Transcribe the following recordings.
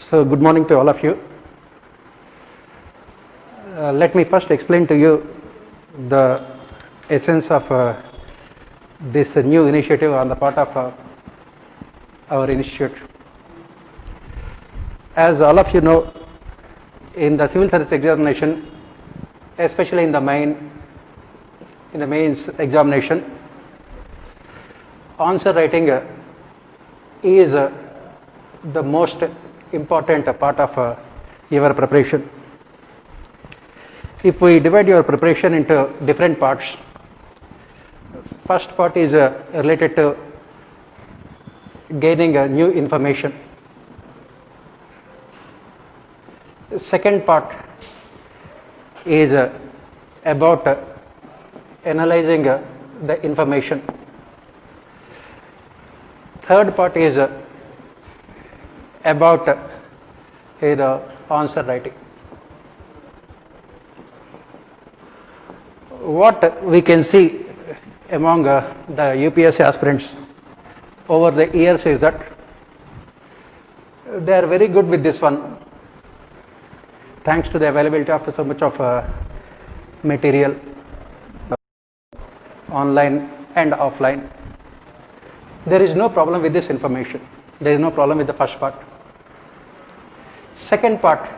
So good morning to all of you. Let me first explain to you the essence of this new initiative on the part of our institute. As all of you know, in the civil service examination, especially in the mains examination, answer writing is the most important part of your preparation. If we divide your preparation into different parts, first part is related to gaining new information. Second part is about analyzing the information. Third part is about the answer writing. What we can see among the UPSC aspirants over the years is that they are very good with this one, thanks to the availability of so much of material online and offline. There is no problem with this information. There is no problem with the first part. Second part,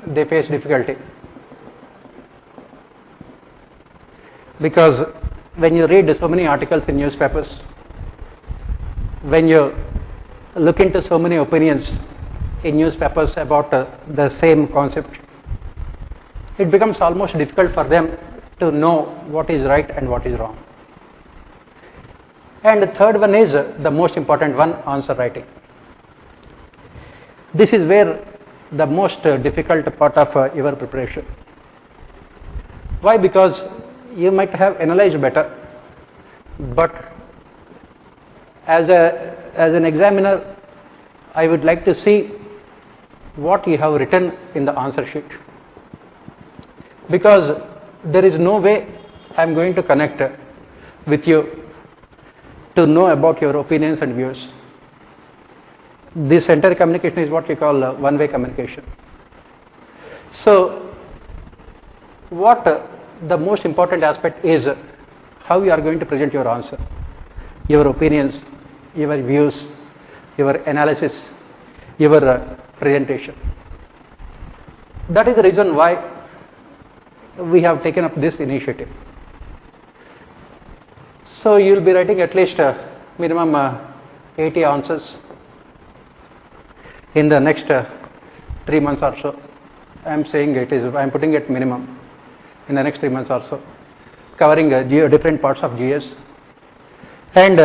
they face difficulty, because when you read so many articles in newspapers, when you look into so many opinions in newspapers about the same concept, it becomes almost difficult for them to know what is right and what is wrong. And the third one is the most important one, answer writing. This is where the most difficult part of your preparation. Why? Because you might have analyzed better, but as an examiner, I would like to see what you have written in the answer sheet, because there is no way I am going to connect with you to know about your opinions and views. This entire communication is what we call one-way communication. So what the most important aspect is how you are going to present your answer, your opinions, your views, your analysis, your presentation. That is the reason why we have taken up this initiative. So you will be writing at least minimum 80 answers in the next 3 months or so. I am saying it is, I am putting it minimum in the next 3 months or so, covering different parts of GS. And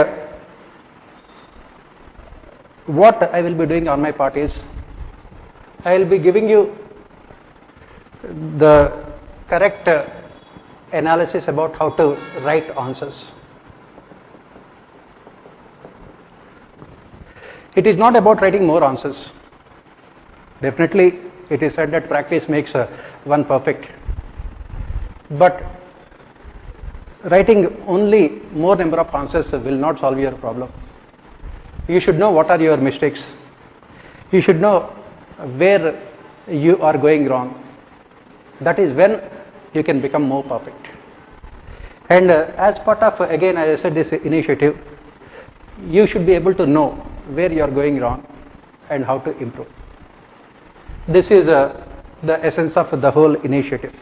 what I will be doing on my part is, I will be giving you the correct analysis about how to write answers. It is not about writing more answers. Definitely, it is said that practice makes one perfect. But writing only more number of answers will not solve your problem. You should know what are your mistakes. You should know where you are going wrong. That is when you can become more perfect. And as part of, again, as I said, this initiative, you should be able to know where you are going wrong and how to improve. This is the essence of the whole initiative.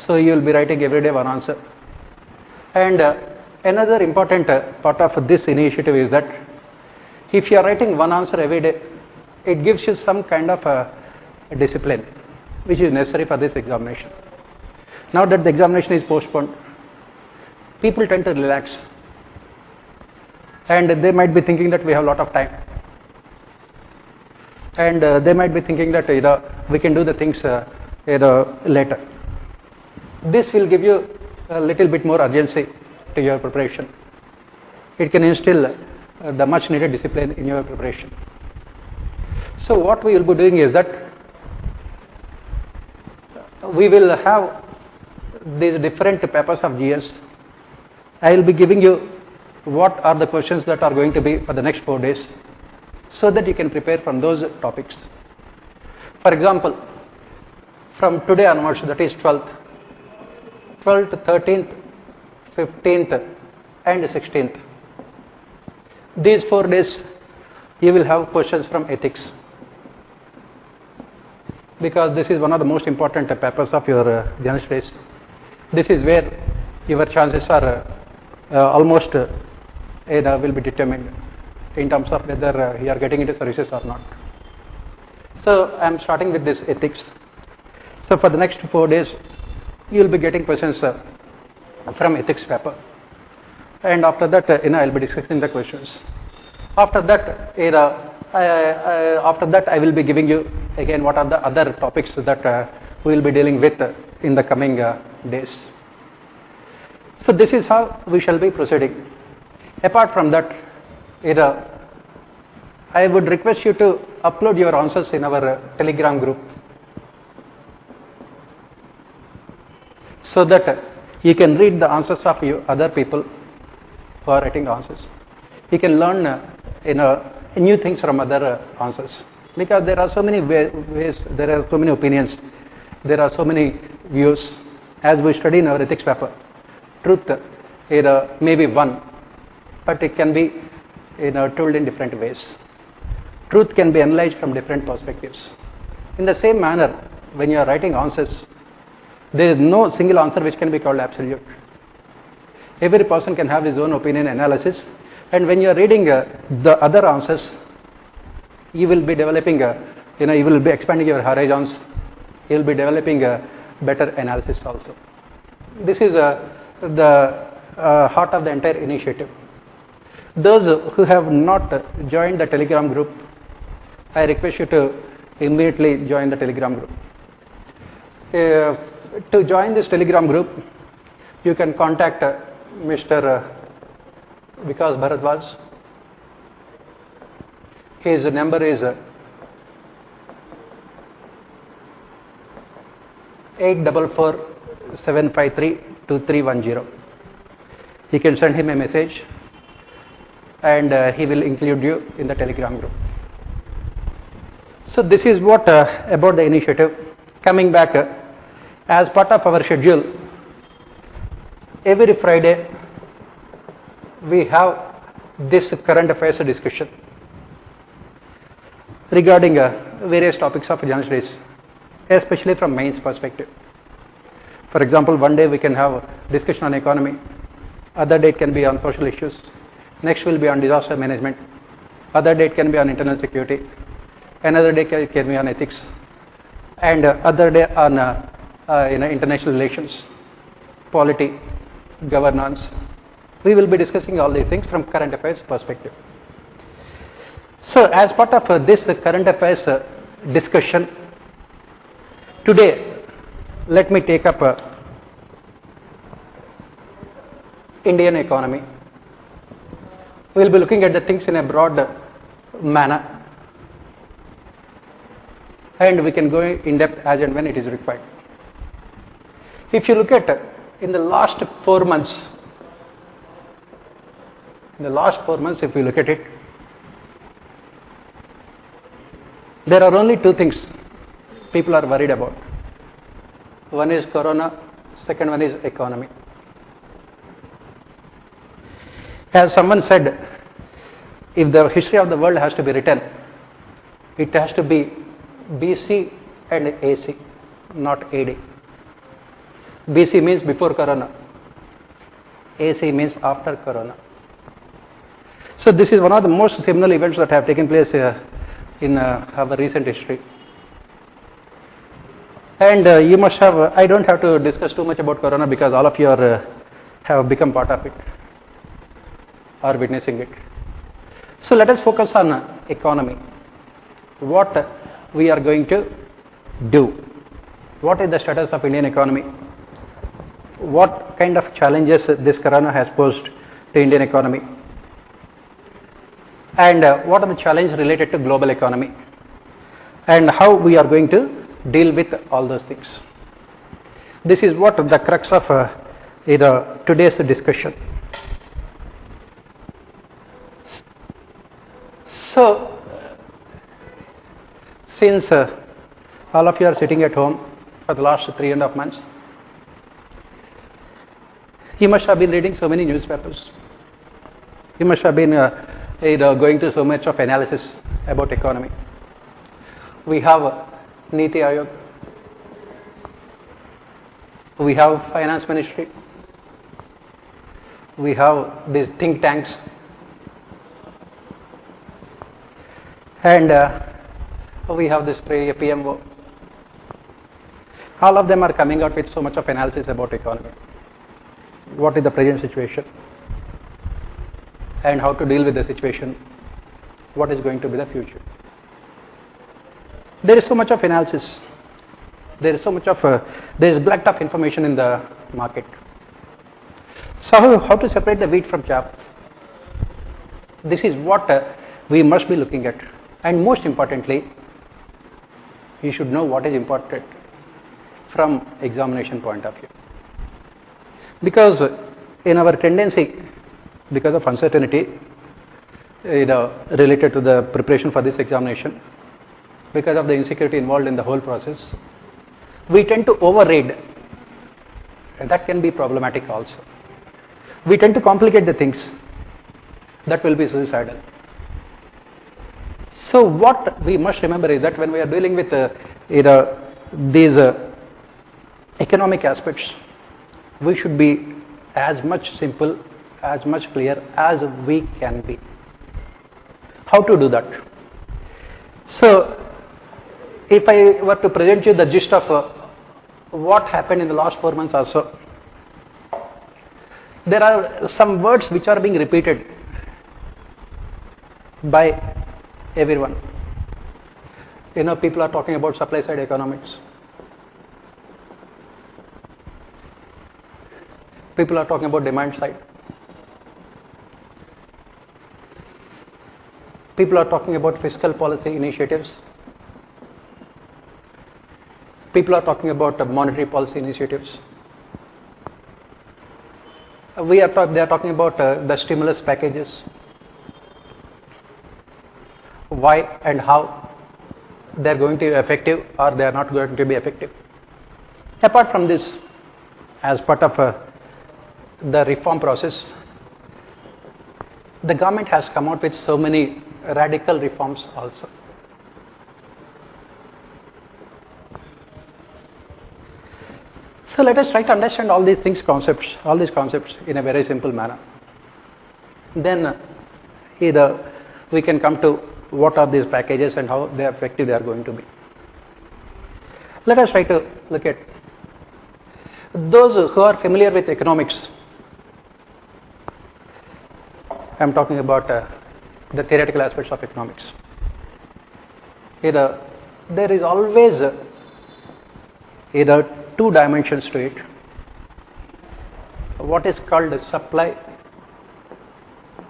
So you will be writing every day one answer. And another important part of this initiative is that if you are writing one answer every day, it gives you some kind of a discipline which is necessary for this examination. Now that the examination is postponed, people tend to relax, and they might be thinking that we have a lot of time, and they might be thinking that we can do the things later. This will give you a little bit more urgency to your preparation. It can instill the much needed discipline in your preparation. So what we will be doing is that we will have these different papers of GS I will be giving you what are the questions that are going to be for the next 4 days, so that you can prepare from those topics. For example, from today onwards, that is 12th, 13th, 15th and 16th. These 4 days you will have questions from ethics, because this is one of the most important papers of your general studies. This is where your chances are almost will be determined in terms of whether you are getting into services or not. So I am starting with this ethics. So for the next 4 days you will be getting questions from ethics paper, and after that I will be discussing the questions. After that I will be giving you again what are the other topics that we will be dealing with in the coming days. So this is how we shall be proceeding. Apart from that, I would request you to upload your answers in our Telegram group, so that you can read the answers of you other people who are writing the answers. You can learn new things from other answers, because there are so many ways, there are so many opinions, there are so many views. As we study in our ethics paper, truth may be one, but it can be told in different ways. Truth can be analyzed from different perspectives. In the same manner, when you are writing answers, there is no single answer which can be called absolute. Every person can have his own opinion analysis, and when you are reading the other answers, you will be developing you will be expanding your horizons, you will be developing a better analysis also. This is the heart of the entire initiative. Those who have not joined the Telegram group, I request you to immediately join the Telegram group. To join this Telegram group, you can contact Mr. Vikas Bharadwaj. His number is 844-753-2310. You can send him a message, and he will include you in the Telegram group. So this is what about the initiative. Coming back, as part of our schedule, every Friday we have this current affairs discussion regarding various topics of general studies, especially from mains perspective. For example, one day we can have discussion on economy, other day it can be on social issues, next will be on disaster management, other day it can be on internal security, another day it can be on ethics, and other day on international relations, polity, governance. We will be discussing all these things from current affairs perspective. So as part of this current affairs discussion, today let me take up Indian economy. We will be looking at the things in a broad manner, and we can go in depth as and when it is required. If you look at in the last 4 months, if you look at it, there are only two things people are worried about. One is corona, second one is economy. As someone said, if the history of the world has to be written, it has to be BC and AC, not AD. BC means before corona, AC means after corona. So this is one of the most seminal events that have taken place in our recent history. And you must have, I don't have to discuss too much about corona, because all of you have become part of it, are witnessing it. So let us focus on economy. What we are going to do. What is the status of Indian economy? What kind of challenges this corona has posed to Indian economy? And what are the challenges related to global economy? And how we are going to deal with all those things. This is what the crux of today's discussion. So, since all of you are sitting at home for the last 3.5 months, you must have been reading so many newspapers. You must have been going through so much of analysis about economy. We have Niti Ayog. We have Finance Ministry. We have these think tanks. And we have this PMO. All of them are coming out with so much of analysis about economy. What is the present situation? And how to deal with the situation? What is going to be the future? There is so much of analysis. There is so much of, there is glut of information in the market. So how to separate the wheat from chaff? This is what we must be looking at. And most importantly, you should know what is important from examination point of view. Because in our tendency, because of uncertainty, related to the preparation for this examination, because of the insecurity involved in the whole process, we tend to overread, and that can be problematic also. We tend to complicate the things. That will be suicidal. So what we must remember is that when we are dealing with these economic aspects, we should be as much simple, as much clear as we can be. How to do that? So if I were to present you the gist of what happened in the last 4 months or so, there are some words which are being repeated by everyone. People are talking about supply side economics. People are talking about demand side. People are talking about fiscal policy initiatives. People are talking about monetary policy initiatives. They are talking about the stimulus packages. Why and how they are going to be effective or they are not going to be effective. Apart from this, as part of the reform process, the government has come out with so many radical reforms also. So let us try to understand all these things, all these concepts in a very simple manner. Then either we can come to what are these packages and how effective they are going to be. Let us try to look at those who are familiar with economics. I am talking about the theoretical aspects of economics. There is always either two dimensions to it. What is called supply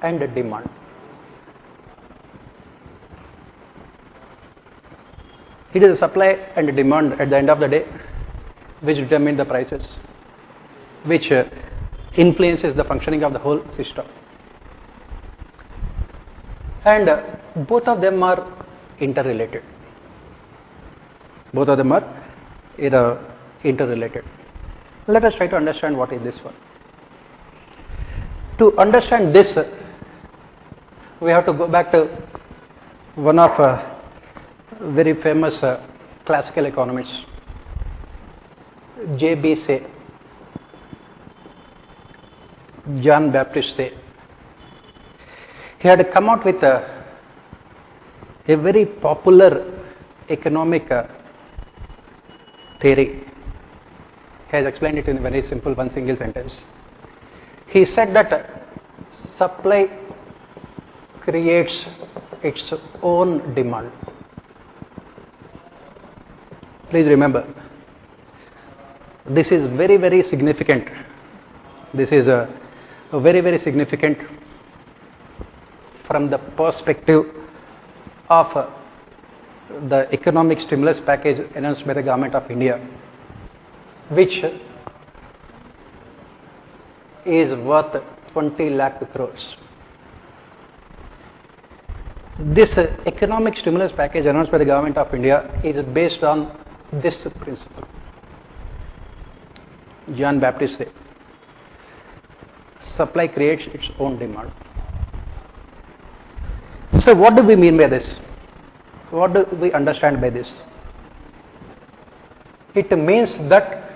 and demand. It is supply and demand at the end of the day which determine the prices, which influences the functioning of the whole system. And both of them are interrelated. Both of them are interrelated. Let us try to understand what is this one. To understand this, we have to go back to one of very famous classical economists, J.B. Say, John Baptist Say. He had come out with a very popular economic theory. He has explained it in a very simple one single sentence. He said that supply creates its own demand. Please remember, this is very, very significant. This is a very, very significant from the perspective of the economic stimulus package announced by the government of India, which is worth 20 lakh crores. This economic stimulus package announced by the government of India is based on this principle. John Baptist said, supply creates its own demand. So what do we mean by this? What do we understand by this? It means that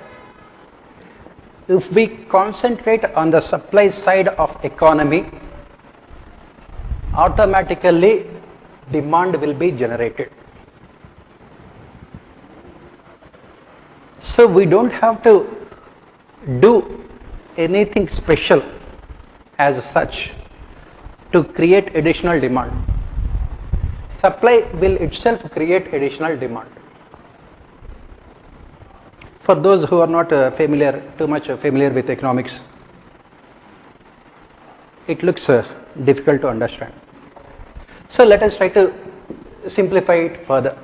if we concentrate on the supply side of economy, automatically demand will be generated. So we don't have to do anything special as such to create additional demand. Supply will itself create additional demand. For those who are not too much familiar with economics, it looks difficult to understand. So let us try to simplify it further.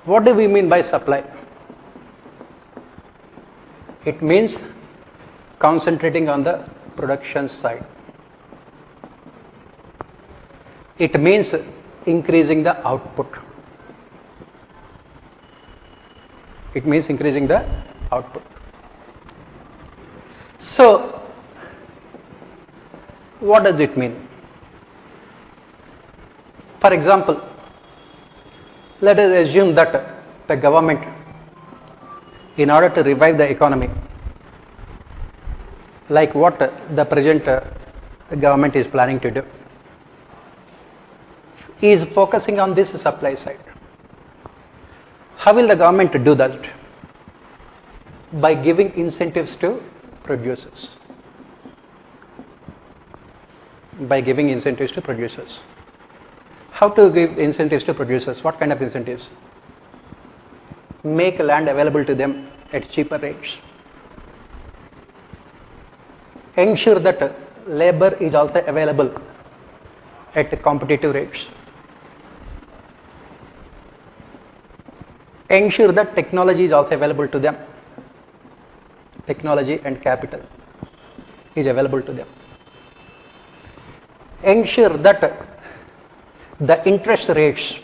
What do we mean by supply? It means concentrating on the production side. It means increasing the output. It means increasing the output. So, what does it mean? For example, let us assume that the government, in order to revive the economy, like what the present government is planning to do, is focusing on this supply side. How will the government do that? By giving incentives to producers. By giving incentives to producers. How to give incentives to producers? What kind of incentives? Make land available to them at cheaper rates. Ensure that labor is also available at competitive rates. Ensure that technology is also available to them. Technology and capital is available to them. Ensure that the interest rates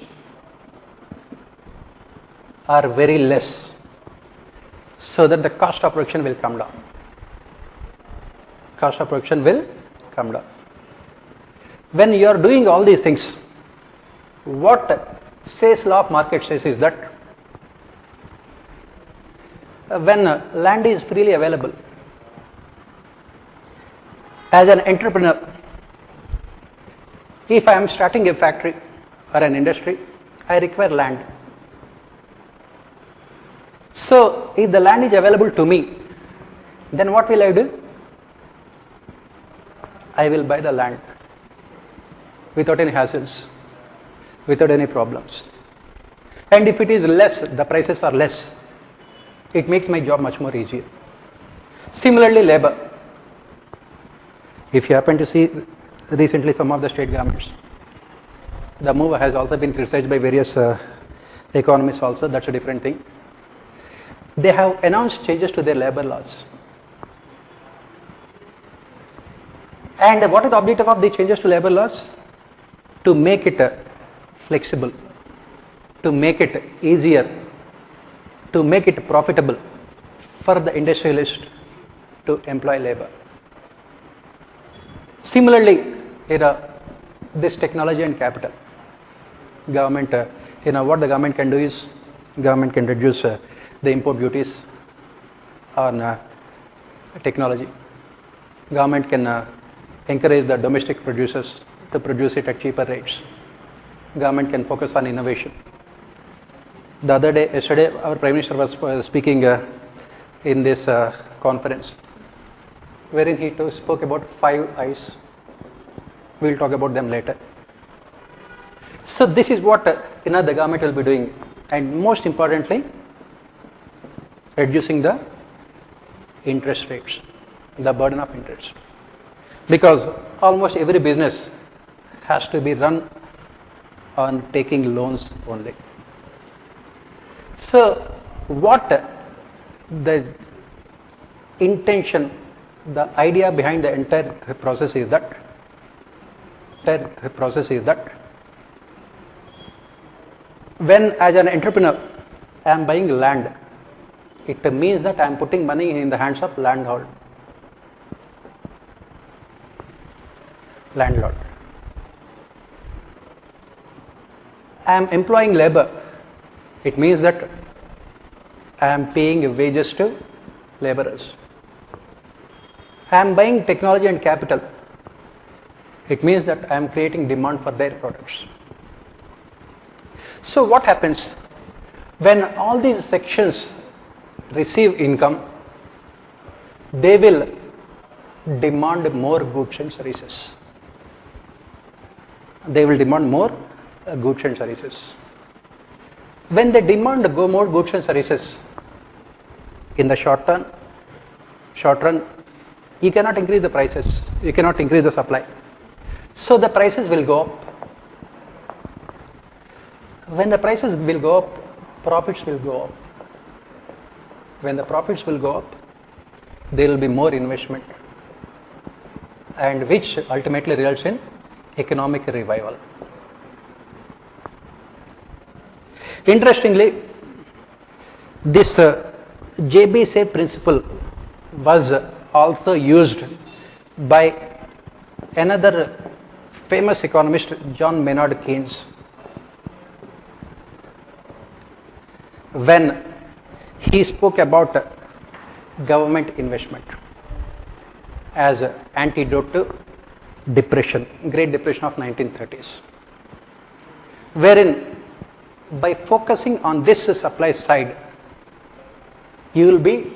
are very less so that the cost of production will come down. Cost of production will come down. When you are doing all these things, what says law of market says is that when land is freely available, as an entrepreneur, if I am starting a factory or an industry, I require land. So if the land is available to me, then what will I do? I will buy the land without any hassles, without any problems. And if it is less, the prices are less, it makes my job much more easier. Similarly, labor. If you happen to see recently some of the state governments, the move has also been criticized by various economists also, that's a different thing. They have announced changes to their labor laws. And what is the objective of the changes to labor laws? To make it flexible, to make it easier, to make it profitable for the industrialist to employ labor. Similarly, this technology and capital, government, what the government can do is, government can reduce the import duties on technology. Government can encourage the domestic producers to produce it at cheaper rates. Government can focus on innovation. The other day, yesterday, our Prime Minister was speaking in this conference, wherein he spoke about 5 I's. We'll talk about them later. So this is what the government will be doing, and most importantly, reducing the interest rates, the burden of interest, because almost every business has to be run on taking loans only. So what the intention, the idea behind the entire process is that process is that when as an entrepreneur I am buying land, it means that I am putting money in the hands of landlord. I am employing labor. It means that I am paying wages to laborers. I am buying technology and capital. It means that I am creating demand for their products. So what happens when all these sections receive income? They will demand more goods and services. When they demand more goods and services, in the short run, you cannot increase the prices, you cannot increase the supply. So the prices will go up. When the prices will go up, profits will go up. When the profits will go up, there will be more investment, and which ultimately results in economic revival. Interestingly, this JB-Say principle was also used by another famous economist, John Maynard Keynes, when he spoke about government investment as an antidote to depression, Great Depression of 1930s, wherein by focusing on this supply side, you will be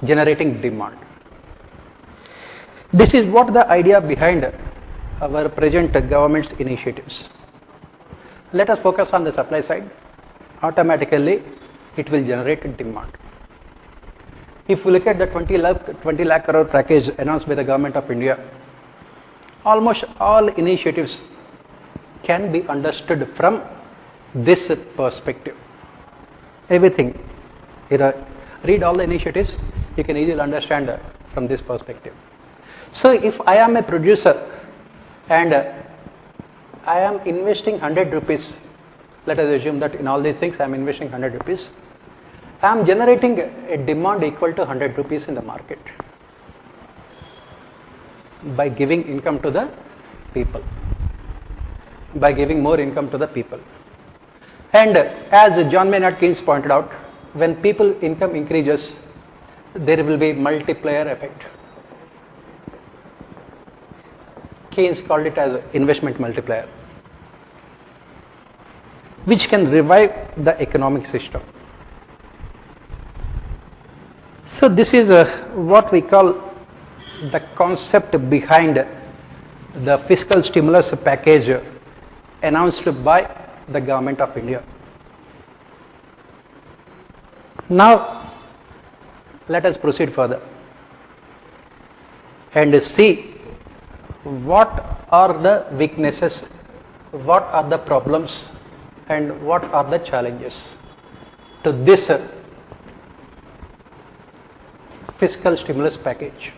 generating demand. This is what the idea behind our present government's initiatives. Let us focus on the supply side. Automatically, it will generate demand. If we look at the 20 lakh crore package announced by the government of India, almost all initiatives can be understood from this perspective. Everything. Read all the initiatives, you can easily understand from this perspective. So if I am a producer and I am investing 100 rupees, let us assume that in all these things I am investing 100 rupees, I am generating a demand equal to 100 rupees in the market by giving income to the people, by giving more income to the people. And as John Maynard Keynes pointed out, when people income increases, there will be multiplier effect. Keynes called it as investment multiplier, which can revive the economic system. So this is what we call the concept behind the fiscal stimulus package announced by the government of India. Now let us proceed further and see what are the weaknesses, what are the problems, and what are the challenges to this fiscal stimulus package.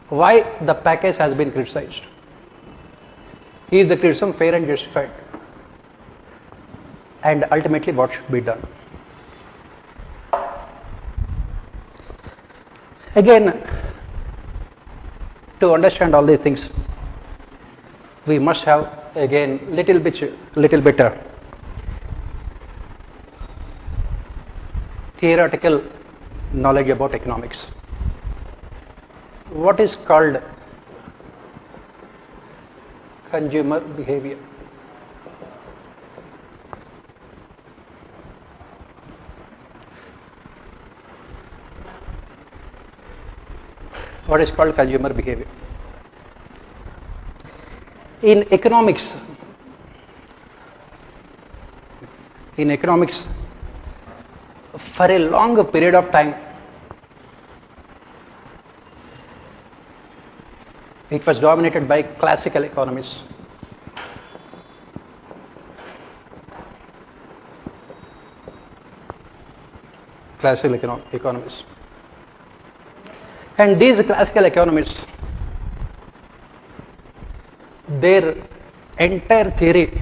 Why the package has been criticized? Is the criticism fair and justified? And ultimately what should be done? Again, to understand all these things, we must have again little bit theoretical knowledge about economics. What is called consumer behavior? What is called consumer behavior? In economics, for a long period of time, it was dominated by classical economists. And these classical economists their entire theory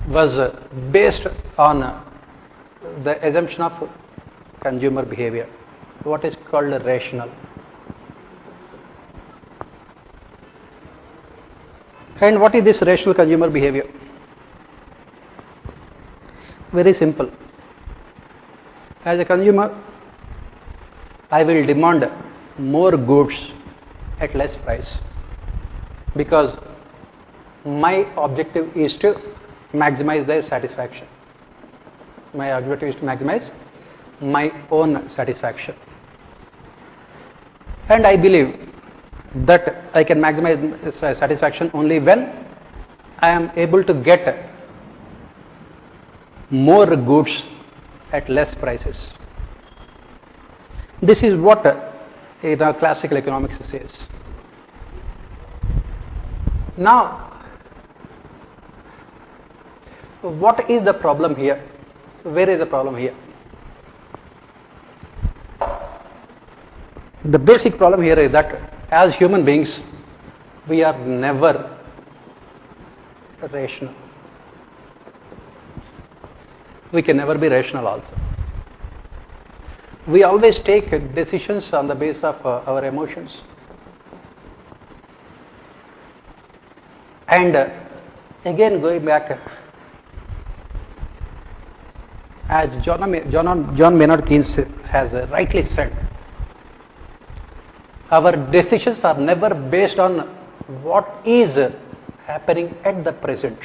was based on the assumption of consumer behavior, what is called rational. And what is this rational consumer behavior? Very simple. As a consumer, I will demand more goods at less price because my objective is to maximize their satisfaction. My objective is to maximize my own satisfaction. And I believe that I can maximize satisfaction only when I am able to get more goods at less prices. This is what classical economics says. Now, what is the problem here? Where is the problem here? The basic problem here is that as human beings, we are never rational. We can never be rational also. We always take decisions on the basis of our emotions. And again, going back, as John Maynard Keynes has rightly said, our decisions are never based on what is happening at the present.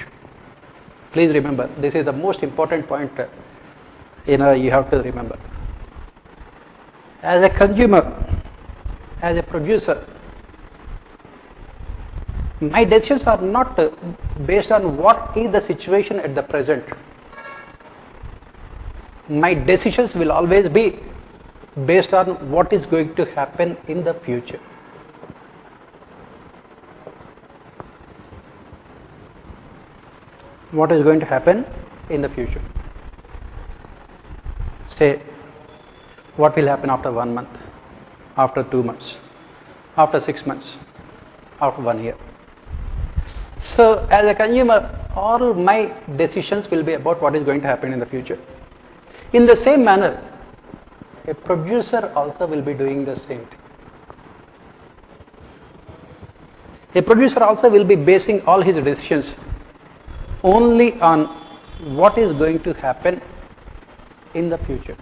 Please remember, this is the most important point you have to remember. As a consumer, as a producer, my decisions are not based on what is the situation at the present. My decisions will always be based on what is going to happen in the future. What is going to happen in the future? Say, what will happen after 1 month, after 2 months, after 6 months, after 1 year. So, as a consumer, all my decisions will be about what is going to happen in the future. In the same manner, a producer also will be doing the same thing. A producer also will be basing all his decisions only on what is going to happen in the future.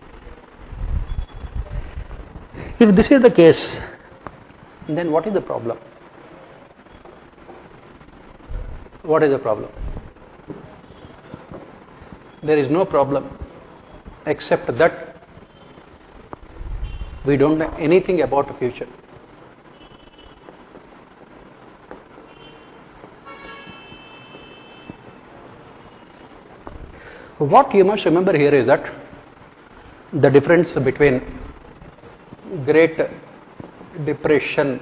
If this is the case, then what is the problem? What is the problem? There is no problem except that we don't know anything about the future. What you must remember here is that the difference between Great Depression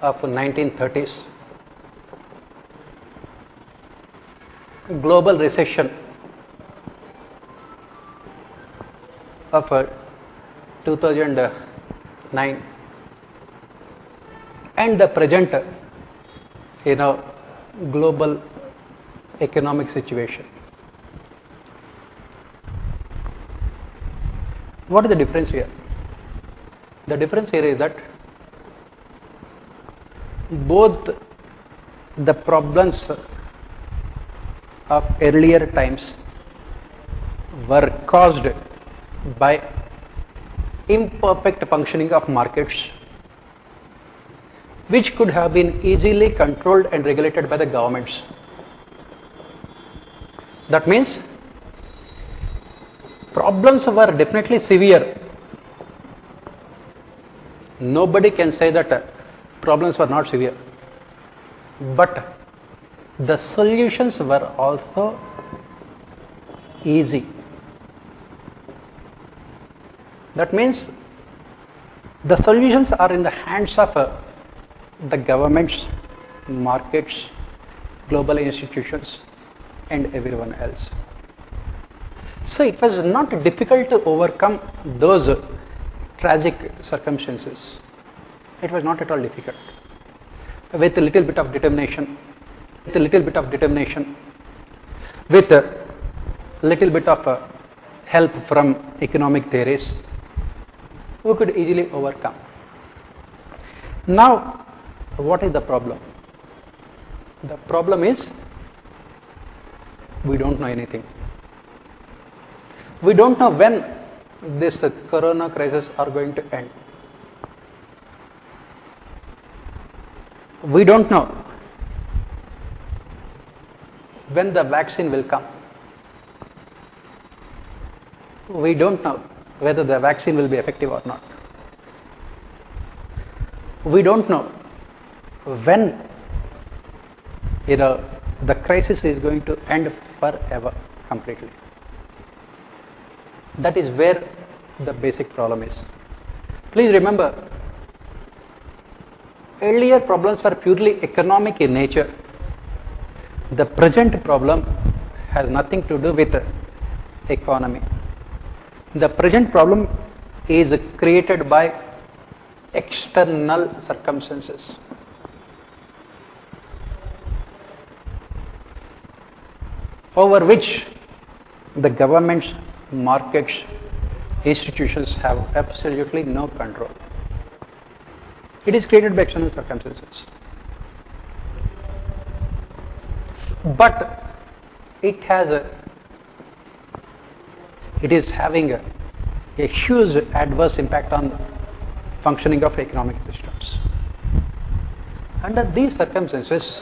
of 1930s, global recession of 2009 and the present global economic situation. What is the difference here? The difference here is that both the problems of earlier times were caused by imperfect functioning of markets, which could have been easily controlled and regulated by the governments. That means problems were definitely severe. Nobody can say that problems were not severe, but the solutions were also easy. That means the solutions are in the hands of the governments, markets, global institutions, and everyone else. So it was not difficult to overcome those tragic circumstances. It was not at all difficult. With a little bit of determination, with a little bit of determination, with a little bit of help from economic theories, we could easily overcome. Now, what is the problem? The problem is we don't know anything. We don't know when this corona crisis are going to end. We don't know when the vaccine will come. We don't know whether the vaccine will be effective or not. We don't know when the crisis is going to end forever completely. That is where the basic problem is. Please remember, earlier problems were purely economic in nature. The present problem has nothing to do with economy. The present problem is created by external circumstances. Over which the governments, markets, institutions have absolutely no control. It is created by external circumstances. But it is having a huge adverse impact on functioning of economic systems. Under these circumstances,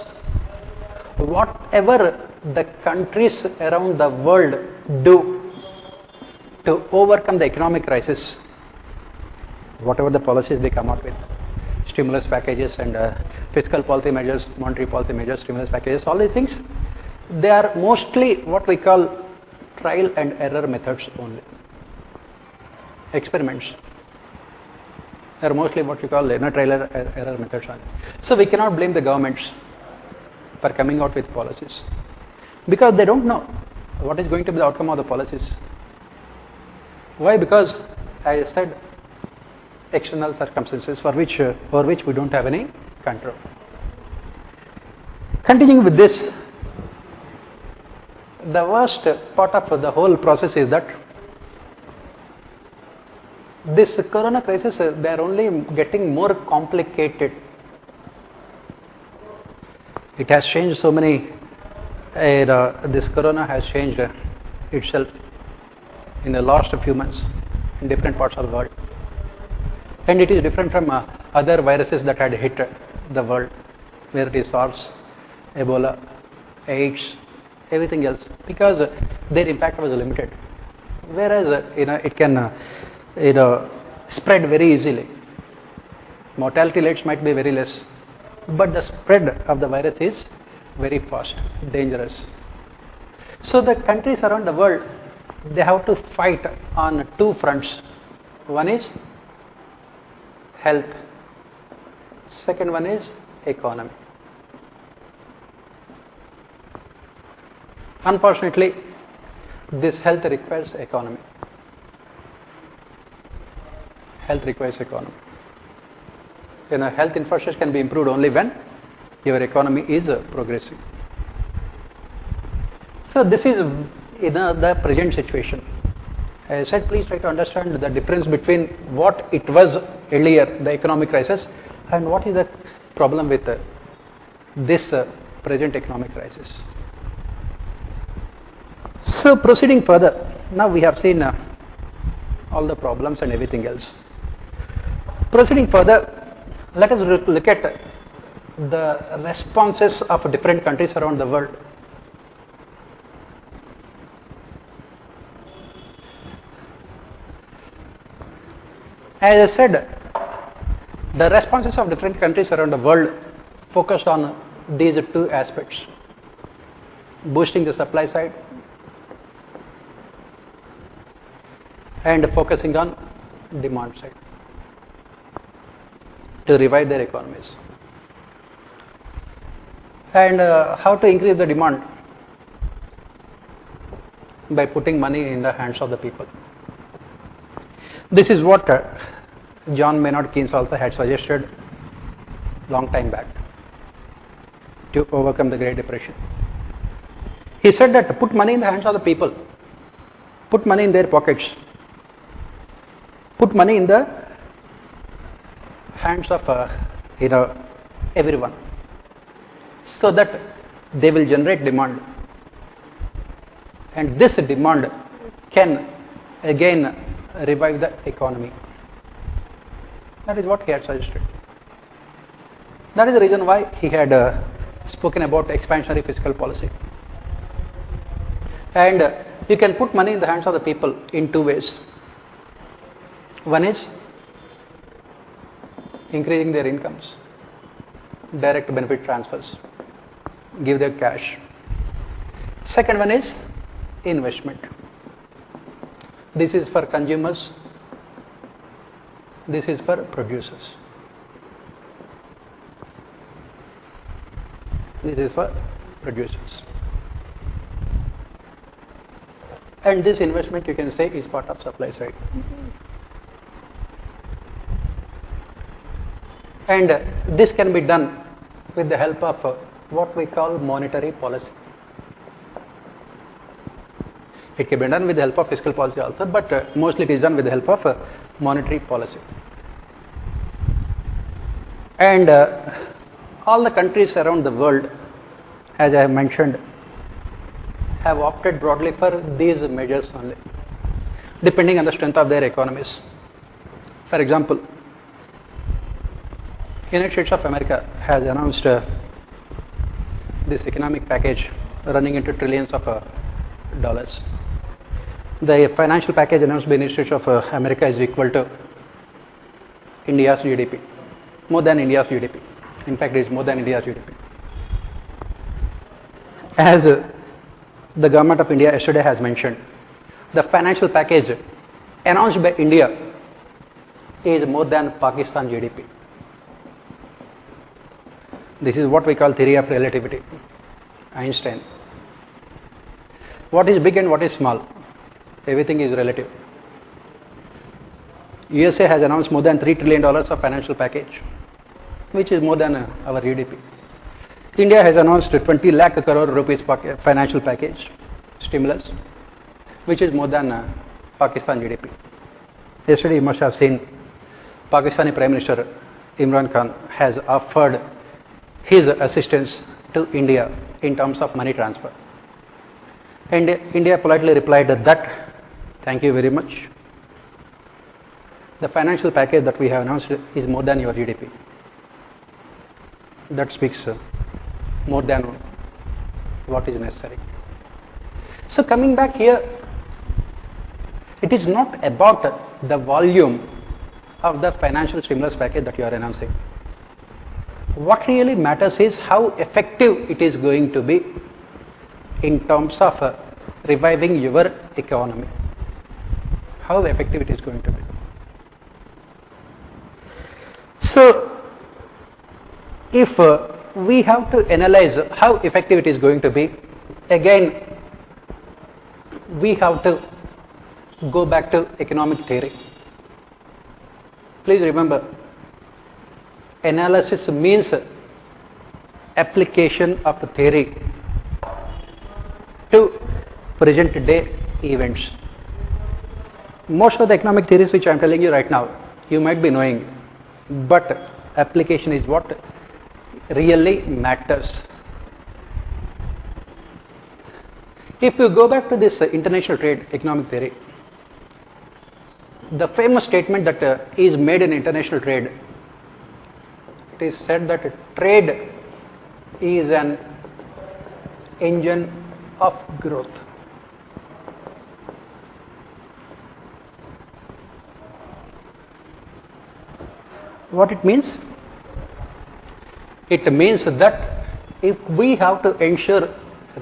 whatever the countries around the world do to overcome the economic crisis, whatever the policies they come out with, stimulus packages and fiscal policy measures, monetary policy measures, stimulus packages, all these things, they are mostly what we call trial and error methods only. Experiments. They are mostly what we call trial and error methods only. So we cannot blame the governments for coming out with policies, because they don't know what is going to be the outcome of the policies. Why? Because, as I said, external circumstances for which we don't have any control. Continuing with this, the worst part of the whole process is that this corona crisis, they are only getting more complicated. It has changed so many, this corona has changed itself in the last few months in different parts of the world. And it is different from other viruses that had hit the world, where it is SARS, Ebola, AIDS, everything else, because their impact was limited. Whereas it can spread very easily. Mortality rates might be very less, but the spread of the virus is very fast, dangerous. So the countries around the world, they have to fight on two fronts. One is health, second one is economy. Unfortunately, this health requires economy. Health requires economy. Health infrastructure can be improved only when your economy is progressing. So this is the present situation. As I said, please try to understand the difference between what it was earlier, the economic crisis, and what is the problem with this present economic crisis. So proceeding further, now we have seen all the problems and everything else. Proceeding further, let us look at the responses of different countries around the world. As I said, the responses of different countries around the world focused on these two aspects: boosting the supply side and focusing on demand side to revive their economies. And how to increase the demand? By putting money in the hands of the people. This is what John Maynard Keynes also had suggested long time back, to overcome the Great Depression. He said that put money in the hands of the people, put money in their pockets, put money in the hands of everyone, so that they will generate demand, and this demand can again revive the economy. That is what he had suggested. That is the reason why he had spoken about expansionary fiscal policy. And you can put money in the hands of the people in two ways. One is increasing their incomes, direct benefit transfers, give their cash. Second one is investment. This is for consumers, this is for producers. This is for producers. And this investment, you can say, is part of supply side. And this can be done with the help of what we call monetary policy. It can be done with the help of fiscal policy also, but mostly it is done with the help of monetary policy. And all the countries around the world, as I have mentioned, have opted broadly for these measures only, depending on the strength of their economies. For example, United States of America has announced this economic package running into trillions of dollars. The financial package announced by the United States of America is equal to India's GDP, more than India's GDP. In fact, it is more than India's GDP. As the government of India yesterday has mentioned, the financial package announced by India is more than Pakistan GDP. This is what we call theory of relativity, Einstein. What is big and what is small? Everything is relative. USA has announced more than $3 trillion of financial package, which is more than our GDP. India has announced 20 lakh crore rupees financial package, stimulus, which is more than Pakistan GDP. Yesterday you must have seen Pakistani Prime Minister Imran Khan has offered his assistance to India in terms of money transfer. And India politely replied that, thank you very much. The financial package that we have announced is more than your GDP. That speaks more than what is necessary. So coming back here, it is not about the volume of the financial stimulus package that you are announcing. What really matters is how effective it is going to be in terms of reviving your economy. How effective it is going to be. So, if we have to analyze how effective it is going to be, again, we have to go back to economic theory. Please remember, analysis means application of theory to present day events. Most of the economic theories which I am telling you right now, you might be knowing, but application is what really matters. If you go back to this international trade economic theory, the famous statement that is made in international trade, it is said that trade is an engine of growth. What it means? It means that if we have to ensure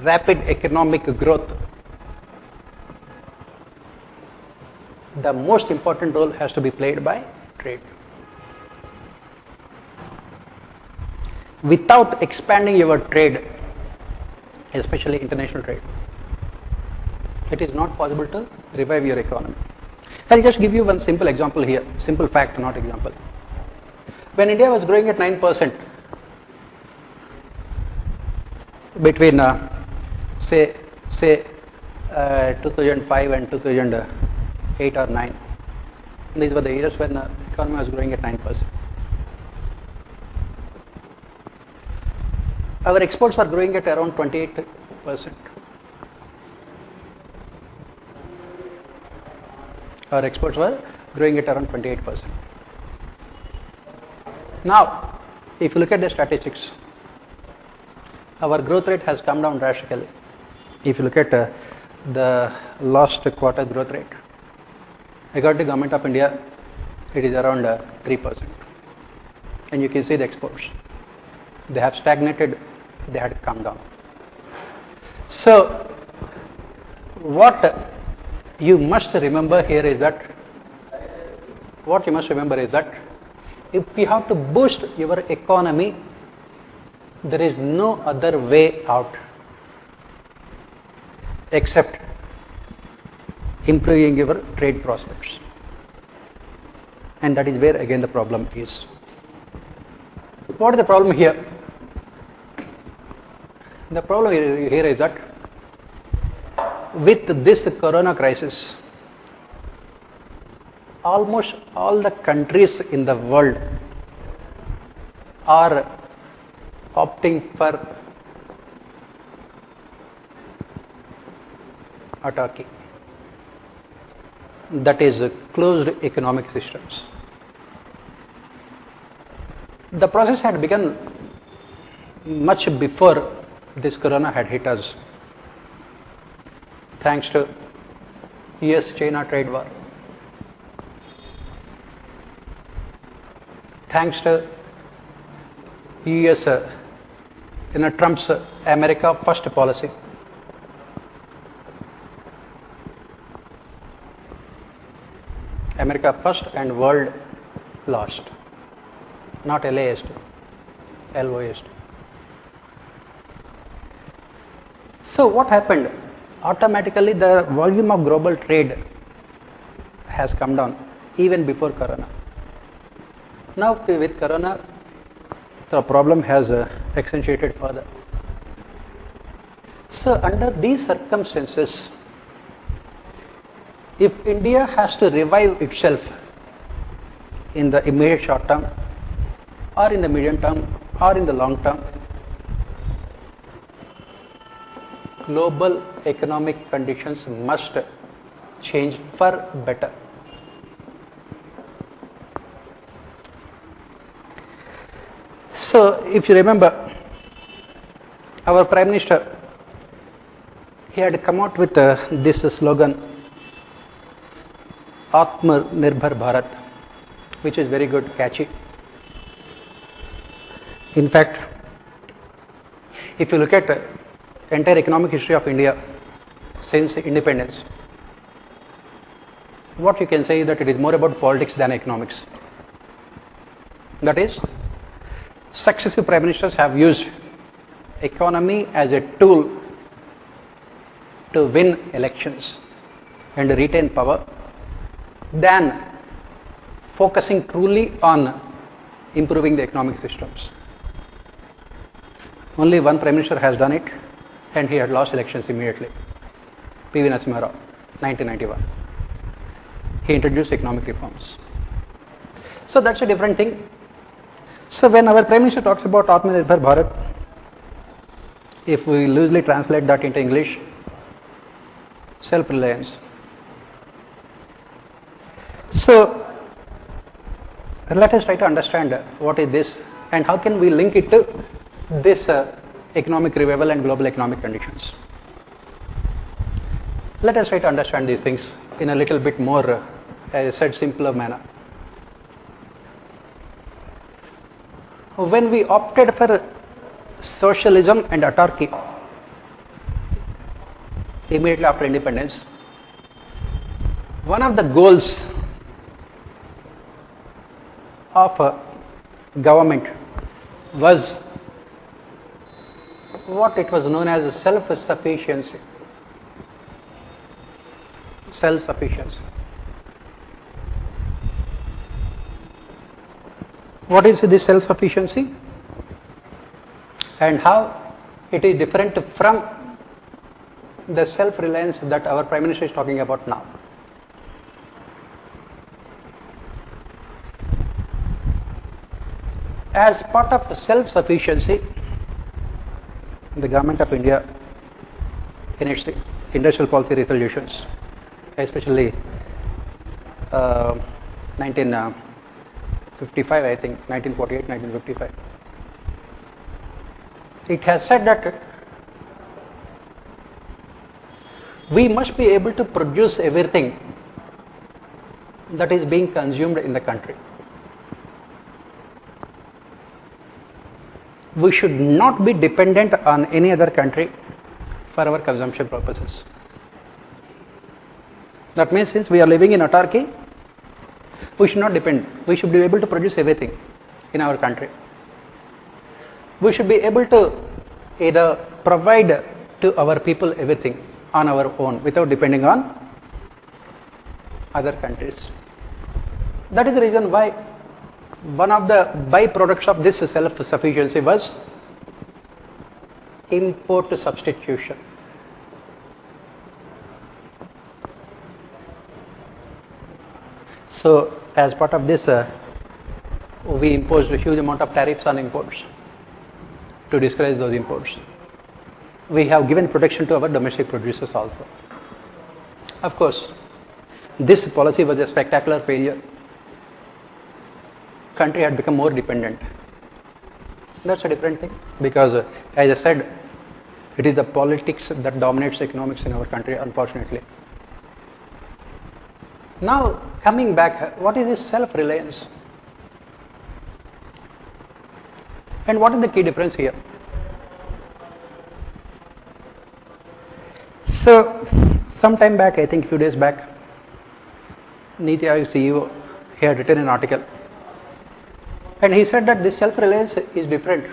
rapid economic growth, the most important role has to be played by trade. Without expanding your trade, especially international trade, it is not possible to revive your economy. I'll just give you one simple example here, simple fact, not example. When India was growing at 9%, between say 2005 and 2008 or 9. These were the years when the economy was growing at 9%. Our exports were growing at around 28%. Our exports were growing at around 28%. Now, if you look at the statistics, our growth rate has come down drastically. If you look at the last quarter growth rate, according to the Government of India, it is around 3%. And you can see the exports. They have stagnated, they had come down. So, what you must remember here is that, if you have to boost your economy, there is no other way out except improving your trade prospects. And that is where again the problem is. What is the problem here? The problem here is that with this corona crisis, almost all the countries in the world are opting for autarky, that is closed economic systems. The process had begun much before this corona had hit us, thanks to US-China trade war, thanks to US, Trump's America First policy. America first and world last, not LAST, LOST. So what happened? Automatically the volume of global trade has come down even before corona. Now with corona, the problem has accentuated further. So under these circumstances, if India has to revive itself in the immediate short term, or in the medium term, or in the long term, global economic conditions must change for better. So, if you remember, our Prime Minister, he had come out with this slogan, Atmanirbhar Bharat, which is very good, catchy. In fact, if you look at the entire economic history of India since independence, what you can say is that it is more about politics than economics. That is, successive prime ministers have used economy as a tool to win elections and retain power than focusing truly on improving the economic systems. Only one prime minister has done it, and he had lost elections immediately. P.V. Narasimha Rao, 1991. He introduced economic reforms. So that's a different thing. So when our Prime Minister talks about Atmanirbhar Bharat, if we loosely translate that into English, self-reliance. So let us try to understand what is this and how can we link it to this economic revival and global economic conditions. Let us try to understand these things in a little bit more, as I said, simpler manner. When we opted for socialism and autarky immediately after independence, one of the goals of government was what it was known as self-sufficiency. Self-sufficiency. What is this self-sufficiency and how It is different from the self-reliance that our Prime Minister is talking about now. As part of self-sufficiency, the Government of India in its industrial policy resolutions, especially 1955, I think, 1948, 1955, it has said that we must be able to produce everything that is being consumed in the country. We should not be dependent on any other country for our consumption purposes. That means since we are living in autarky, we should not depend. We should be able to produce everything in our country. We should be able to either provide to our people everything on our own without depending on other countries. That is the reason why one of the byproducts of this self-sufficiency was import substitution. So as part of this, we imposed a huge amount of tariffs on imports to discourage those imports. We have given protection to our domestic producers also. Of course, this policy was a spectacular failure. Country had become more dependent. That's a different thing, because as I said, it is the politics that dominates economics in our country, unfortunately. Now coming back, what is this self-reliance? And what is the key difference here? So some time back, I think a few days back, Niti Aayog CEO, he had written an article and he said that this self-reliance is different.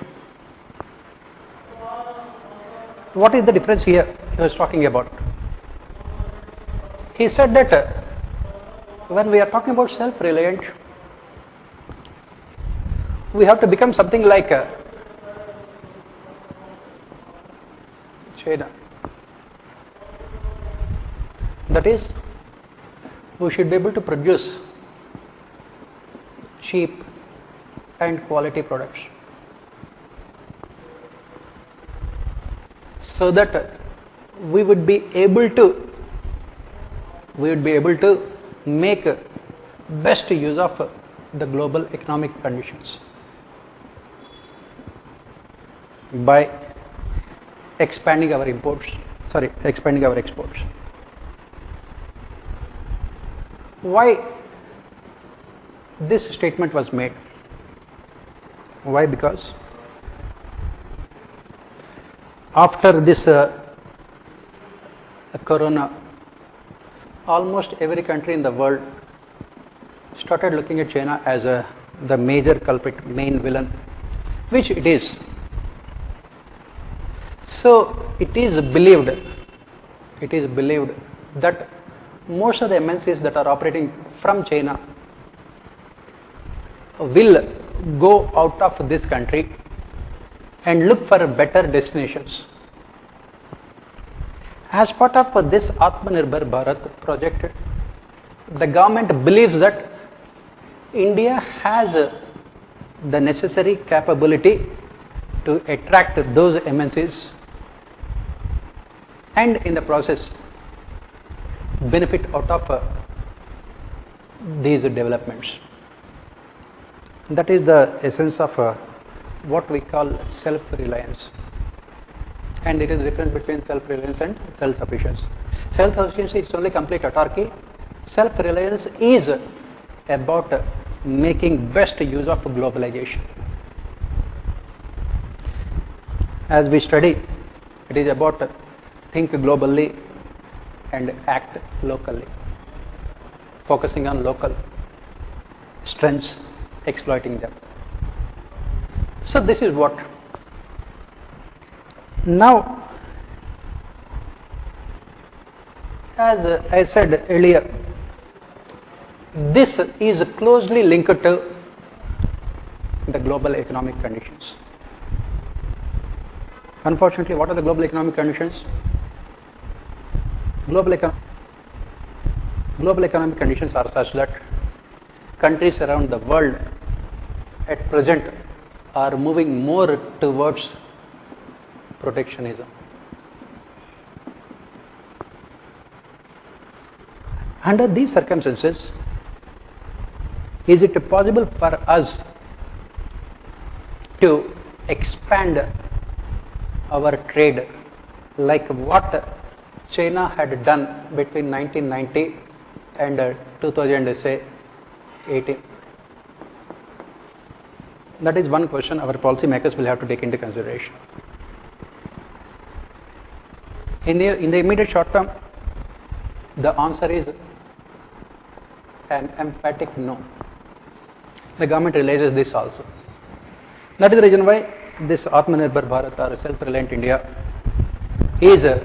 What is the difference here he was talking about? He said that when we are talking about self-reliant, we have to become something like China. That is, we should be able to produce cheap and quality products so that we would be able to make best use of the global economic conditions by expanding our exports. Why this statement was made? Why? Because after this corona, almost every country in the world started looking at China as the major culprit, main villain, which it is. So it is believed that most of the MNCs that are operating from China will go out of this country and look for better destinations. As part of this Atmanirbhar Bharat project, the government believes that India has the necessary capability to attract those MNCs and in the process benefit out of these developments. That is the essence of what we call self-reliance. And it is the difference between self-reliance and self-sufficiency. Self-sufficiency is only complete autarky. Self-reliance is about making best use of globalization. As we study, it is about think globally and act locally, focusing on local strengths, exploiting them. So this is what. Now, as I said earlier, this is closely linked to the global economic conditions. Unfortunately, what are the global economic conditions? Global economic conditions are such that countries around the world at present are moving more towards protectionism. Under these circumstances, is it possible for us to expand our trade like what China had done between 1990 and 2018? That is one question our policymakers will have to take into consideration. In the immediate short term, the answer is an emphatic no. The government realizes this also. That is the reason why this Atmanirbhar Bharat or self-reliant India is a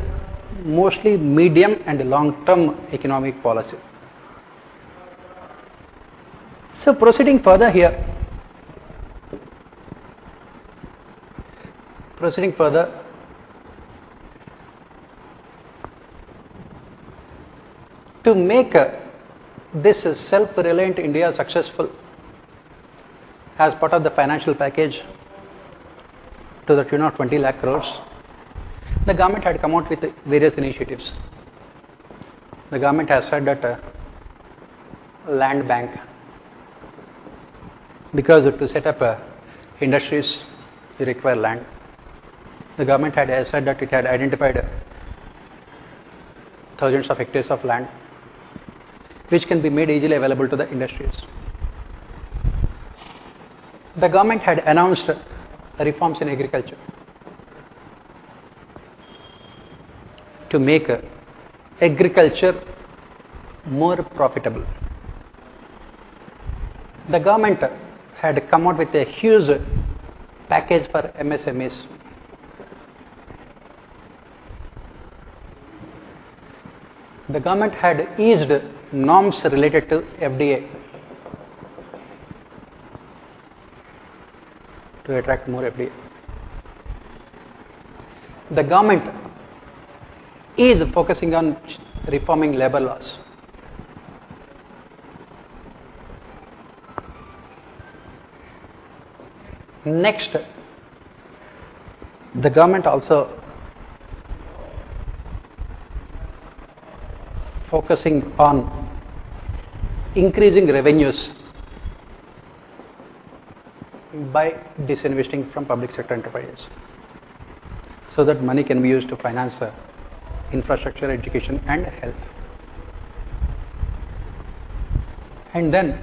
mostly medium and long-term economic policy. So proceeding further, to make this self-reliant India successful as part of the financial package to the tune of 20 lakh crores, the government had come out with various initiatives. The government has said that land bank, because to set up industries you require land. The government had said that it had identified thousands of hectares of land which can be made easily available to the industries. The government had announced reforms in agriculture to make agriculture more profitable. The government had come out with a huge package for MSMEs. The government had eased norms related to FDA to attract more FDA. The government is focusing on reforming labor laws. Next, the government also focusing on increasing revenues by disinvesting from public sector enterprises so that money can be used to finance infrastructure, education and health. And then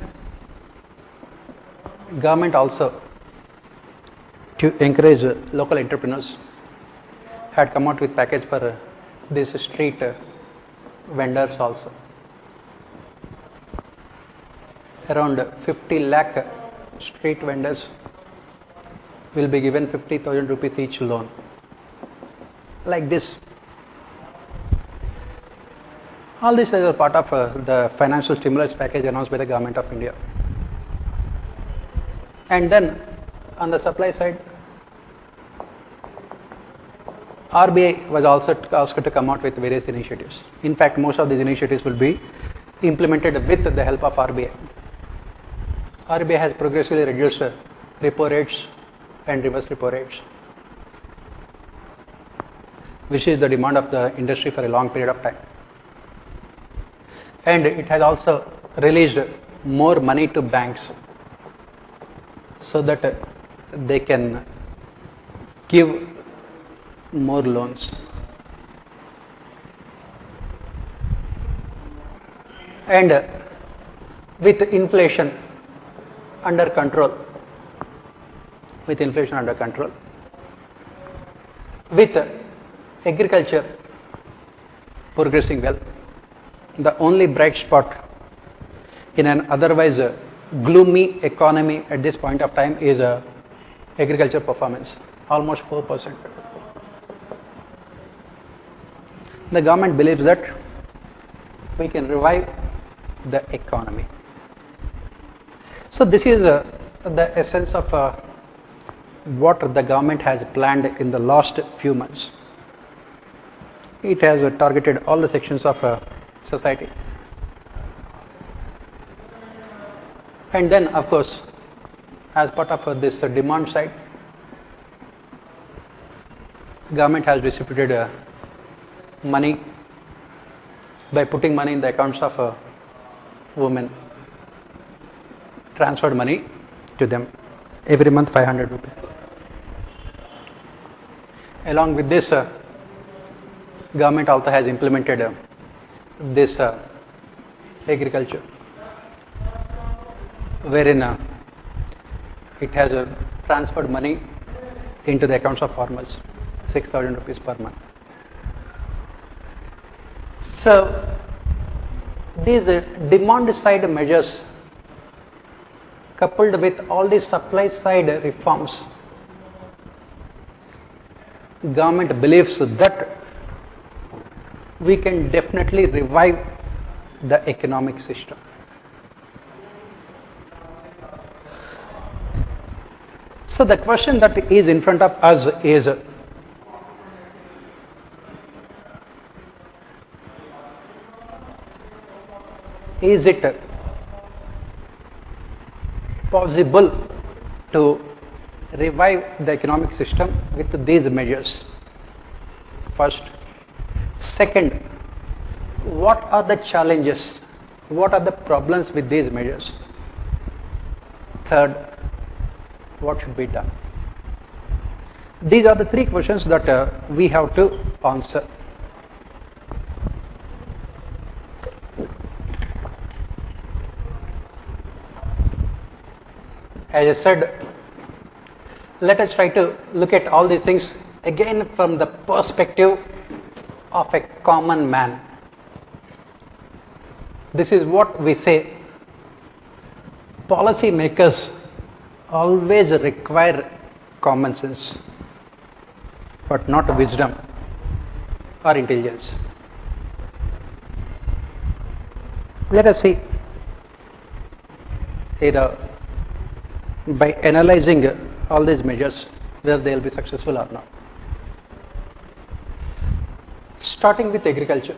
government also, to encourage local entrepreneurs, had come out with package for these street vendors also. Around 50 lakh street vendors will be given 50,000 rupees each loan. Like this. All this is a part of the financial stimulus package announced by the Government of India. And then on the supply side, RBI was also asked to come out with various initiatives. In fact, most of these initiatives will be implemented with the help of RBI. RBI has progressively reduced repo rates and reverse repo rates, which is the demand of the industry for a long period of time. And it has also released more money to banks so that they can give more loans. And with inflation under control, with agriculture progressing well, the only bright spot in an otherwise gloomy economy at this point of time is agriculture performance, almost 4%. The government believes that we can revive the economy. So this is the essence of what the government has planned in the last few months. It has targeted all the sections of society. And then, of course, as part of this demand side, government has distributed money by putting money in the accounts of women, transferred money to them every month 500 rupees. Along with this, government also has implemented this agriculture, wherein it has transferred money into the accounts of farmers, 6,000 rupees per month. So these demand side measures coupled with all these supply side reforms, government believes that we can definitely revive the economic system. So the question that is in front of us is it possible to revive the economic system with these measures? First. Second, what are the challenges? What are the problems with these measures? Third, what should be done? These are the three questions that we have to answer. As I said, let us try to look at all these things again from the perspective of a common man. This is what we say. Policy makers always require common sense, but not wisdom or intelligence. Let us see, by analyzing all these measures, whether they will be successful or not. Starting with agriculture.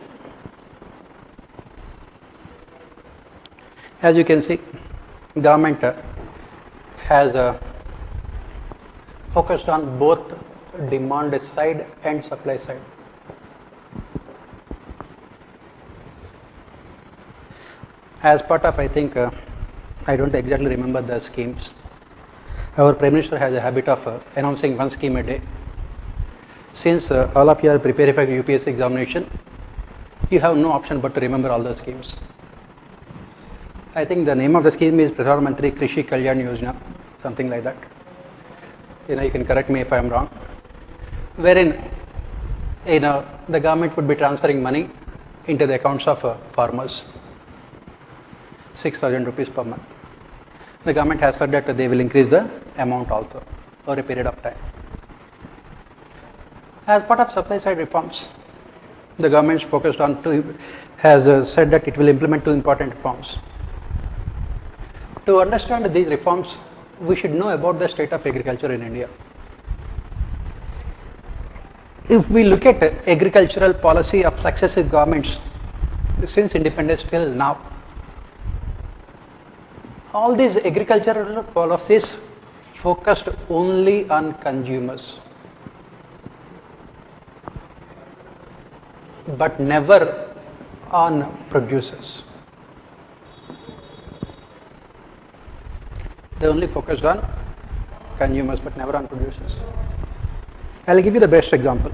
As you can see, government has focused on both demand side and supply side. As part of, I think, I don't exactly remember the schemes. Our Prime Minister has a habit of announcing one scheme a day. Since all of you are preparing for UPSC examination, you have no option but to remember all the schemes. I think the name of the scheme is Pradhan Mantri Krishi Kalyan Yojana, something like that. You can correct me if I am wrong. Wherein, the government would be transferring money into the accounts of farmers, 6,000 rupees per month. The government has said that they will increase the amount also over a period of time. As part of supply side reforms, the government has said that it will implement two important reforms. To understand these reforms, we should know about the state of agriculture in India. If we look at agricultural policy of successive governments since independence till now, all these agricultural policies focused only on consumers, but never on producers. They only focused on consumers but never on producers. I'll give you the best example.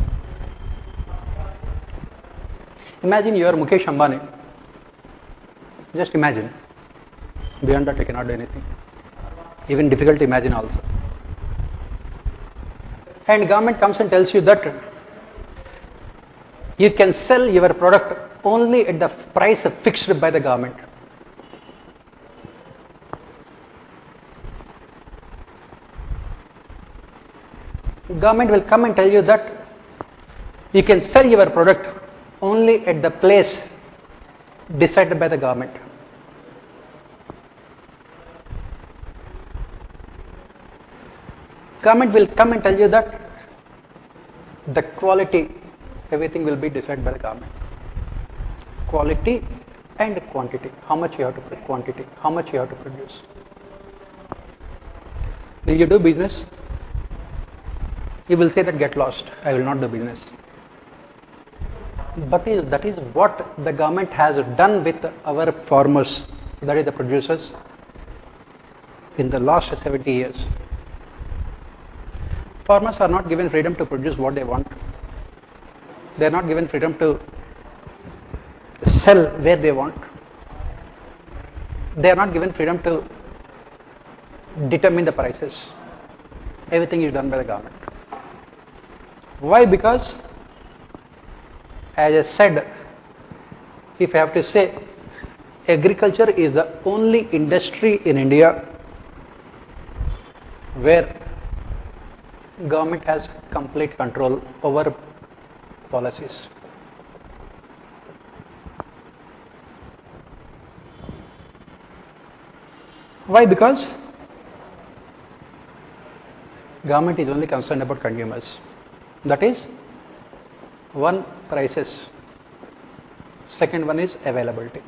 Imagine you are Mukesh Ambani. Just imagine. Beyond that, I cannot do anything. Even difficult to imagine also. And government comes and tells you that you can sell your product only at the price fixed by the government. Government will come and tell you that you can sell your product only at the place decided by the government. Government will come and tell you that the quality, everything will be decided by the government. Quality and quantity. How much you have to put quantity, how much you have to produce. Will you do business? You will say that get lost, I will not do business. But that is what the government has done with our farmers, that is the producers, in the last 70 years. Farmers are not given freedom to produce what they want. They are not given freedom to sell where they want. They are not given freedom to determine the prices. Everything is done by the government. Why? Because, as I said, if I have to say, agriculture is the only industry in India where government has complete control over policies. Why? Because government is only concerned about consumers. That is, one, prices, second one is availability.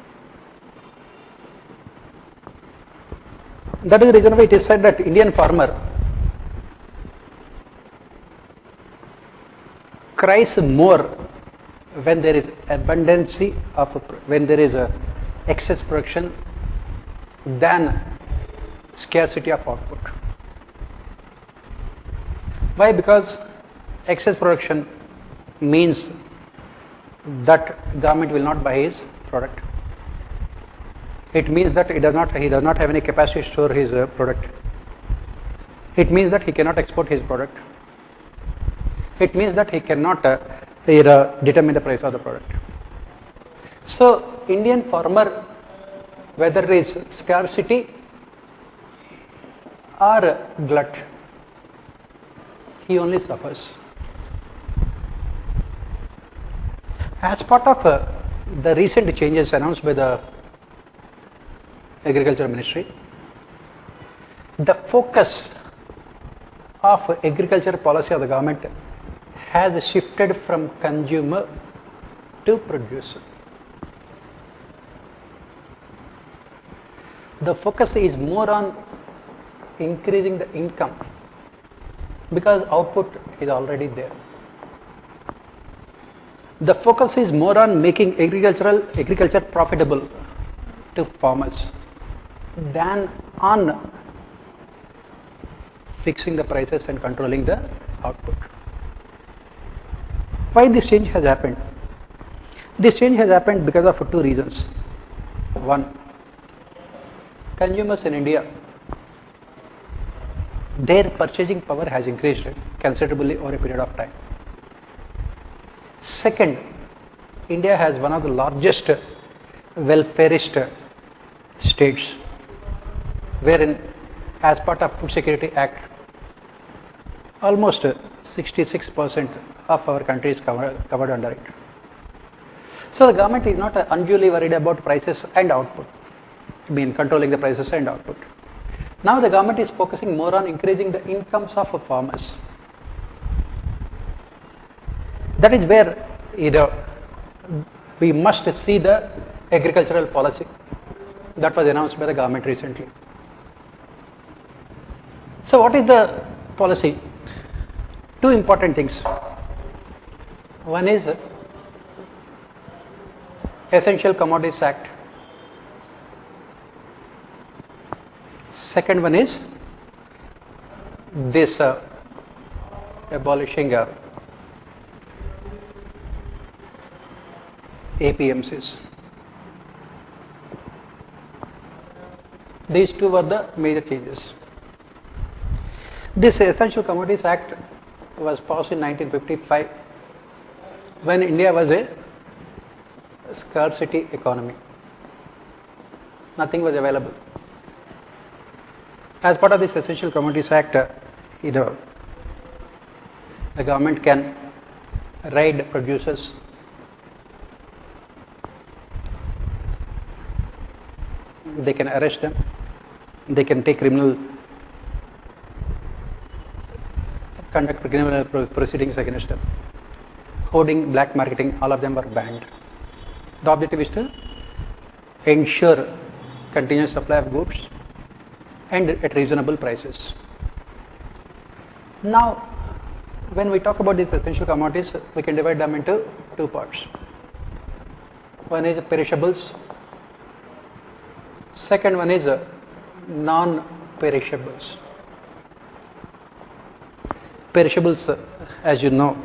That is the reason why it is said that Indian farmer cries more when there is abundancy of, when there is a excess production than scarcity of output. Why? Because excess production means that government will not buy his product. It means that he does not have any capacity to store his product. It means that he cannot export his product. It means that he cannot determine the price of the product. So Indian farmer, whether it is scarcity or glut, he only suffers. As part of the recent changes announced by the Agriculture Ministry, the focus of agriculture policy of the government has shifted from consumer to producer. The focus is more on increasing the income because output is already there. The focus is more on making agriculture profitable to farmers than on fixing the prices and controlling the output. Why this change has happened? This change has happened because of two reasons. One, consumers in India, their purchasing power has increased considerably over a period of time. Second, India has one of the largest welfareist states, wherein as part of Food Security Act, almost 66% of our country is covered under it. So the government is not unduly worried about prices and output, controlling the prices and output. Now the government is focusing more on increasing the incomes of farmers. That is where we must see the agricultural policy that was announced by the government recently. So what is the policy? Two important things. One is Essential Commodities Act. Second one is this abolishing APMCs. These two were the major changes. This Essential Commodities Act was passed in 1955 when India was a scarcity economy. Nothing was available. As part of this Essential Commodities Act, the government can raid producers, they can arrest them, they can take criminal conduct criminal proceedings against them. Hoarding, black marketing, all of them were banned. The objective is to ensure continuous supply of goods and at reasonable prices. Now, when we talk about these essential commodities, we can divide them into two parts. One is perishables, second one is non-perishables. Perishables, as you know,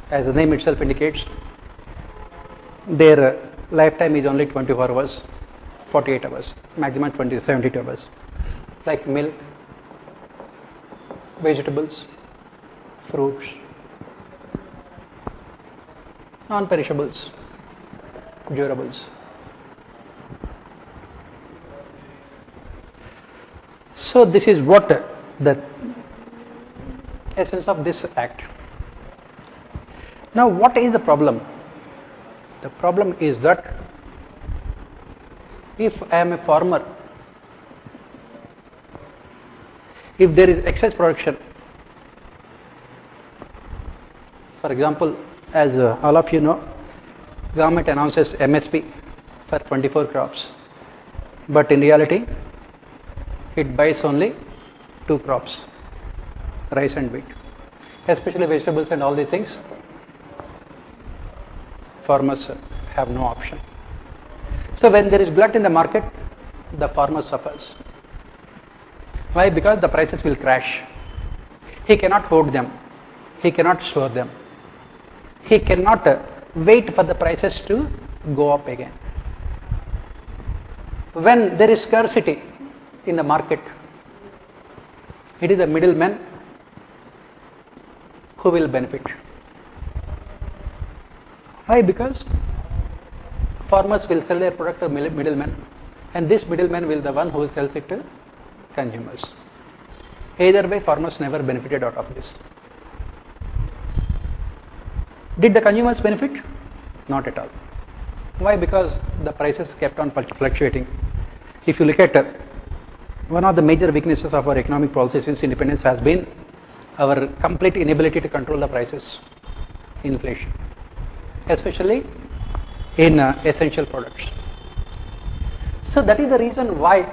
as the name itself indicates, their lifetime is only 24 hours, 48 hours, maximum 72 hours, like milk, vegetables, fruits. Non-perishables, durables. So this is what the essence of this act. Now what is the problem? The problem is that if I am a farmer, if there is excess production, for example, as all of you know, government announces MSP for 24 crops, but in reality it buys only 2 crops, rice and wheat, especially vegetables and all the things. Farmers have no option. So when there is glut in the market, the farmer suffers. Why? Because the prices will crash. He cannot hoard them, he cannot store them, he cannot wait for the prices to go up again. When there is scarcity in the market, it is the middlemen who will benefit. Why? Because farmers will sell their product to middlemen, and this middleman will be the one who sells it to consumers. Either way, farmers never benefited out of this. Did the consumers benefit? Not at all. Why? Because the prices kept on fluctuating. If you look at one of the major weaknesses of our economic policy since independence has been our complete inability to control the prices, inflation, especially in essential products. So that is the reason why,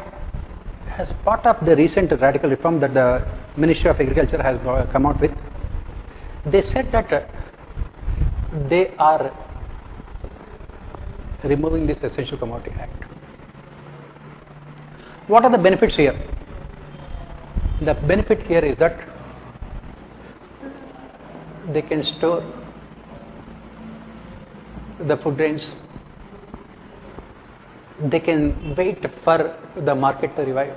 as part of the recent radical reform that the Ministry of Agriculture has come out with, they said that they are removing this Essential Commodity Act. What are the benefits here? The benefit here is that they can store the food grains, they can wait for the market to revive,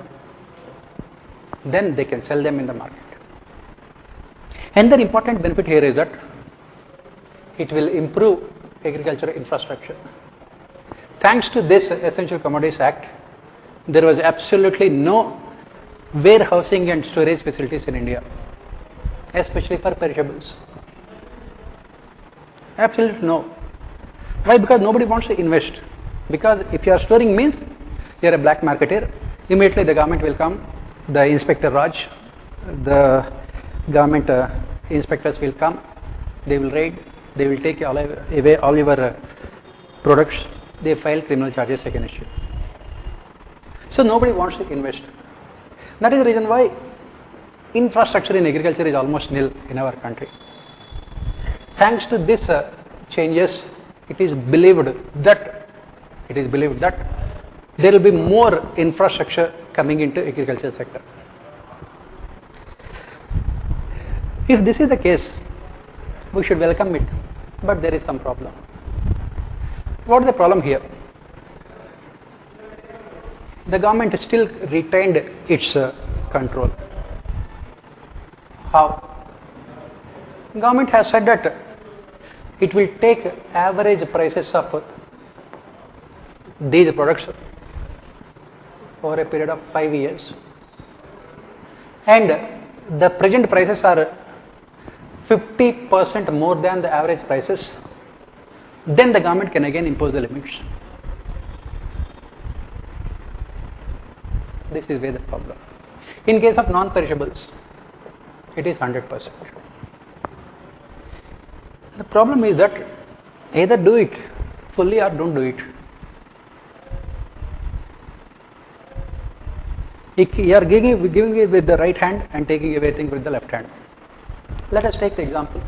then they can sell them in the market. Another important benefit here is that it will improve agricultural infrastructure. Thanks to this Essential Commodities Act, there was absolutely no warehousing and storage facilities in India, especially for perishables. Absolutely no. Why? Because nobody wants to invest. Because if you are storing means you are a black marketer, immediately the government will come, the Inspector Raj, the government inspectors will come, they will raid, they will take away all your products, they file criminal charges against you. So nobody wants to invest. That is the reason why infrastructure in agriculture is almost nil in our country. Thanks to this changes, it is believed that there will be more infrastructure coming into agriculture sector. If this is the case, we should welcome it, but there is some problem. What is the problem here? The government still retained its control. How? Government has said that it will take average prices of these products over a period of 5 years, and the present prices are 50% more than the average prices, then the government can again impose the limits. This is where the problem. In case of non-perishables, it is 100%. The problem is that either do it fully or don't do it. You are giving it with the right hand and taking everything with the left hand. Let us take the example.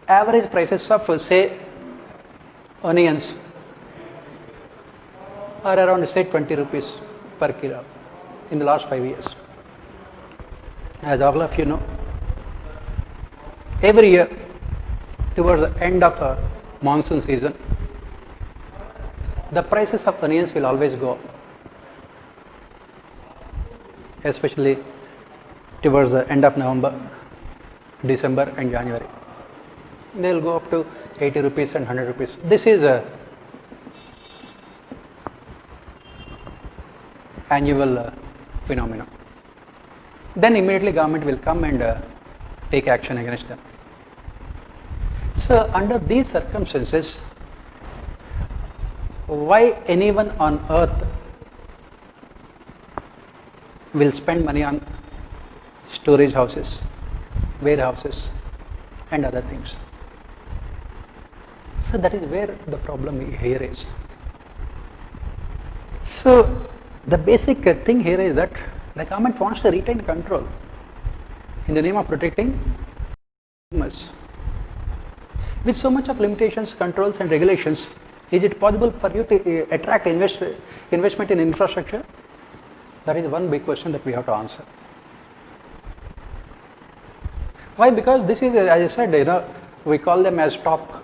Average prices of, say, onions are around, say, 20 rupees per kilo in the last 5 years. As all of you know, every year towards the end of a monsoon season, the prices of onions will always go up, especially towards the end of November, December and January. They will go up to 80 rupees and 100 rupees. This is a annual phenomenon. Then immediately government will come and take action against them. So under these circumstances, why anyone on earth will spend money on storage houses, warehouses and other things? So that is where the problem here is. So the basic thing here is that the government wants to retain control in the name of protecting consumers. With so much of limitations, controls and regulations, is it possible for you to attract investment in infrastructure? That is one big question that we have to answer. Why? Because this is, as I said, we call them as top: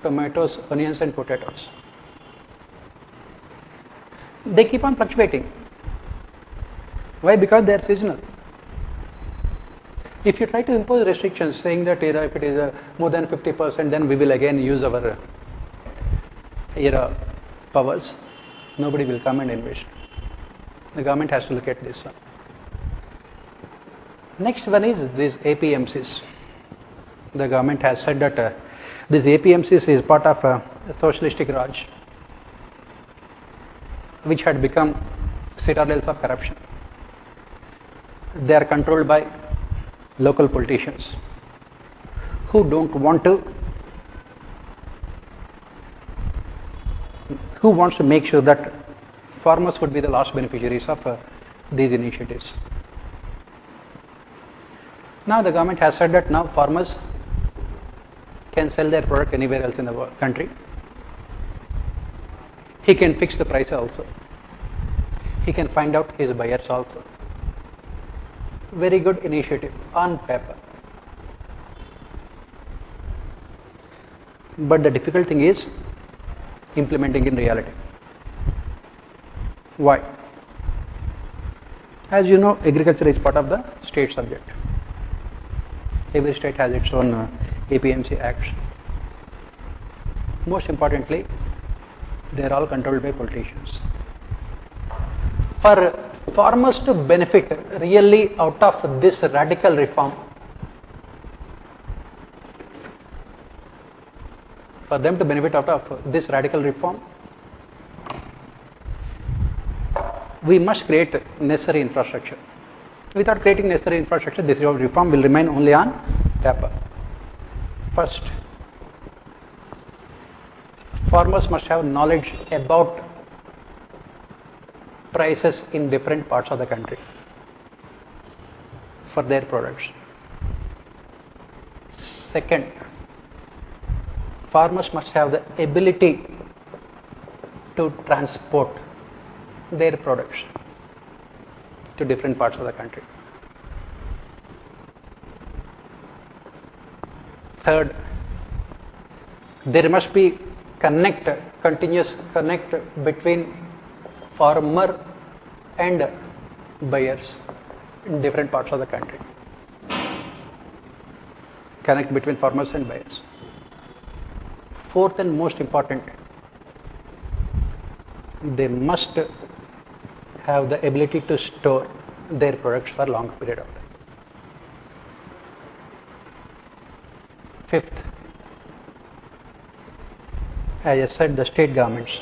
tomatoes, onions and potatoes. They keep on fluctuating. Why? Because they are seasonal. If you try to impose restrictions saying that if it is more than 50%, then we will again use our powers, nobody will come and invest. The government has to look at this one. Next one is these APMCs. The government has said that this APMCs is part of a socialistic Raj, which had become citadels of corruption. They are controlled by local politicians who wants to make sure that farmers would be the last beneficiaries of these initiatives. Now the government has said that now farmers can sell their product anywhere else in the country. He can fix the price also. He can find out his buyers also. Very good initiative on paper. But the difficult thing is implementing in reality. Why? As you know, agriculture is part of the state subject. Every state has its own APMC Acts. Most importantly, they are all controlled by politicians. For farmers to benefit really out of this radical reform, we must create necessary infrastructure. Without creating necessary infrastructure, this reform will remain only on paper. First, farmers must have knowledge about prices in different parts of the country for their products. Second, farmers must have the ability to transport their products to different parts of the country. Third, there must be continuous connect between farmer and buyers in different parts of the country. Connect between farmers and buyers. Fourth and most important, they must have the ability to store their products for a long period of time. Fifth, as I said, the state governments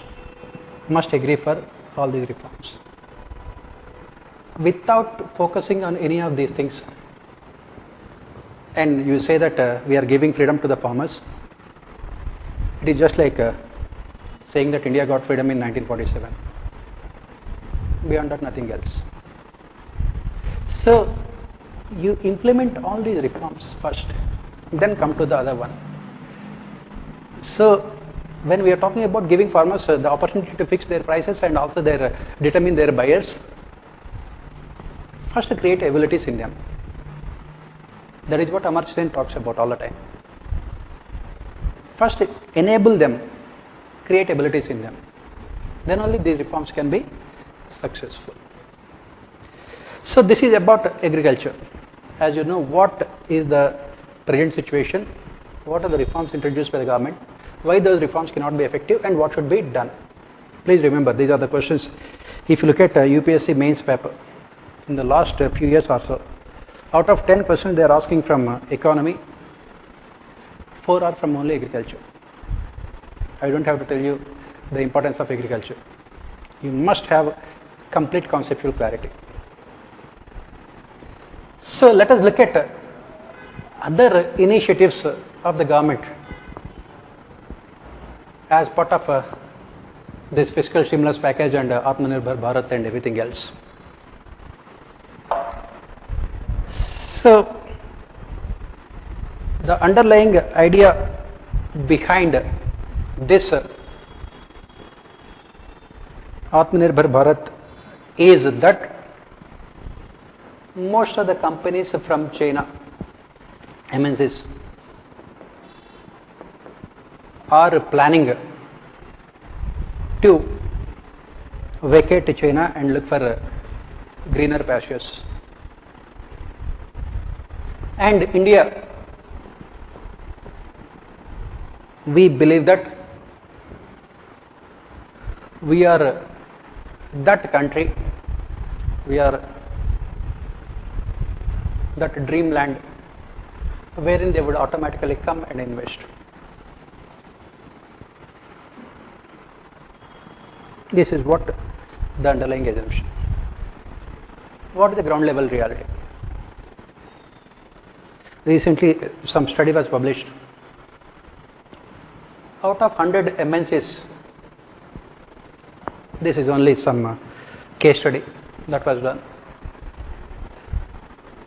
must agree for all these reforms. without focusing on any of these things, and you say that we are giving freedom to the farmers, it is just like saying that India got freedom in 1947. Beyond that, nothing else. So you implement all these reforms first, then come to the other one. So when we are talking about giving farmers the opportunity to fix their prices and also determine their buyers, first create abilities in them. That is what Amartya Sen talks about all the time. First enable them, create abilities in them. Then only these reforms can be successful. So this is about agriculture. As you know, what is the present situation, what are the reforms introduced by the government, why those reforms cannot be effective, and what should be done. Please remember, these are the questions. If you look at UPSC mains paper, in the last few years or so, out of 10 questions they are asking from economy, 4 are from only agriculture. I don't have to tell you the importance of agriculture. You must have complete conceptual clarity. So let us look at other initiatives of the government as part of this fiscal stimulus package and Atmanirbhar Bharat and everything else. So the underlying idea behind this Atmanirbhar Bharat is that most of the companies from China, MNCs, are planning to vacate China and look for greener pastures. And India, we believe that we are that country, we are that dreamland wherein they would automatically come and invest. This is what the underlying assumption. What is the ground level reality? Recently, some study was published. Out of 100 MNCs, this is only some case study that was done,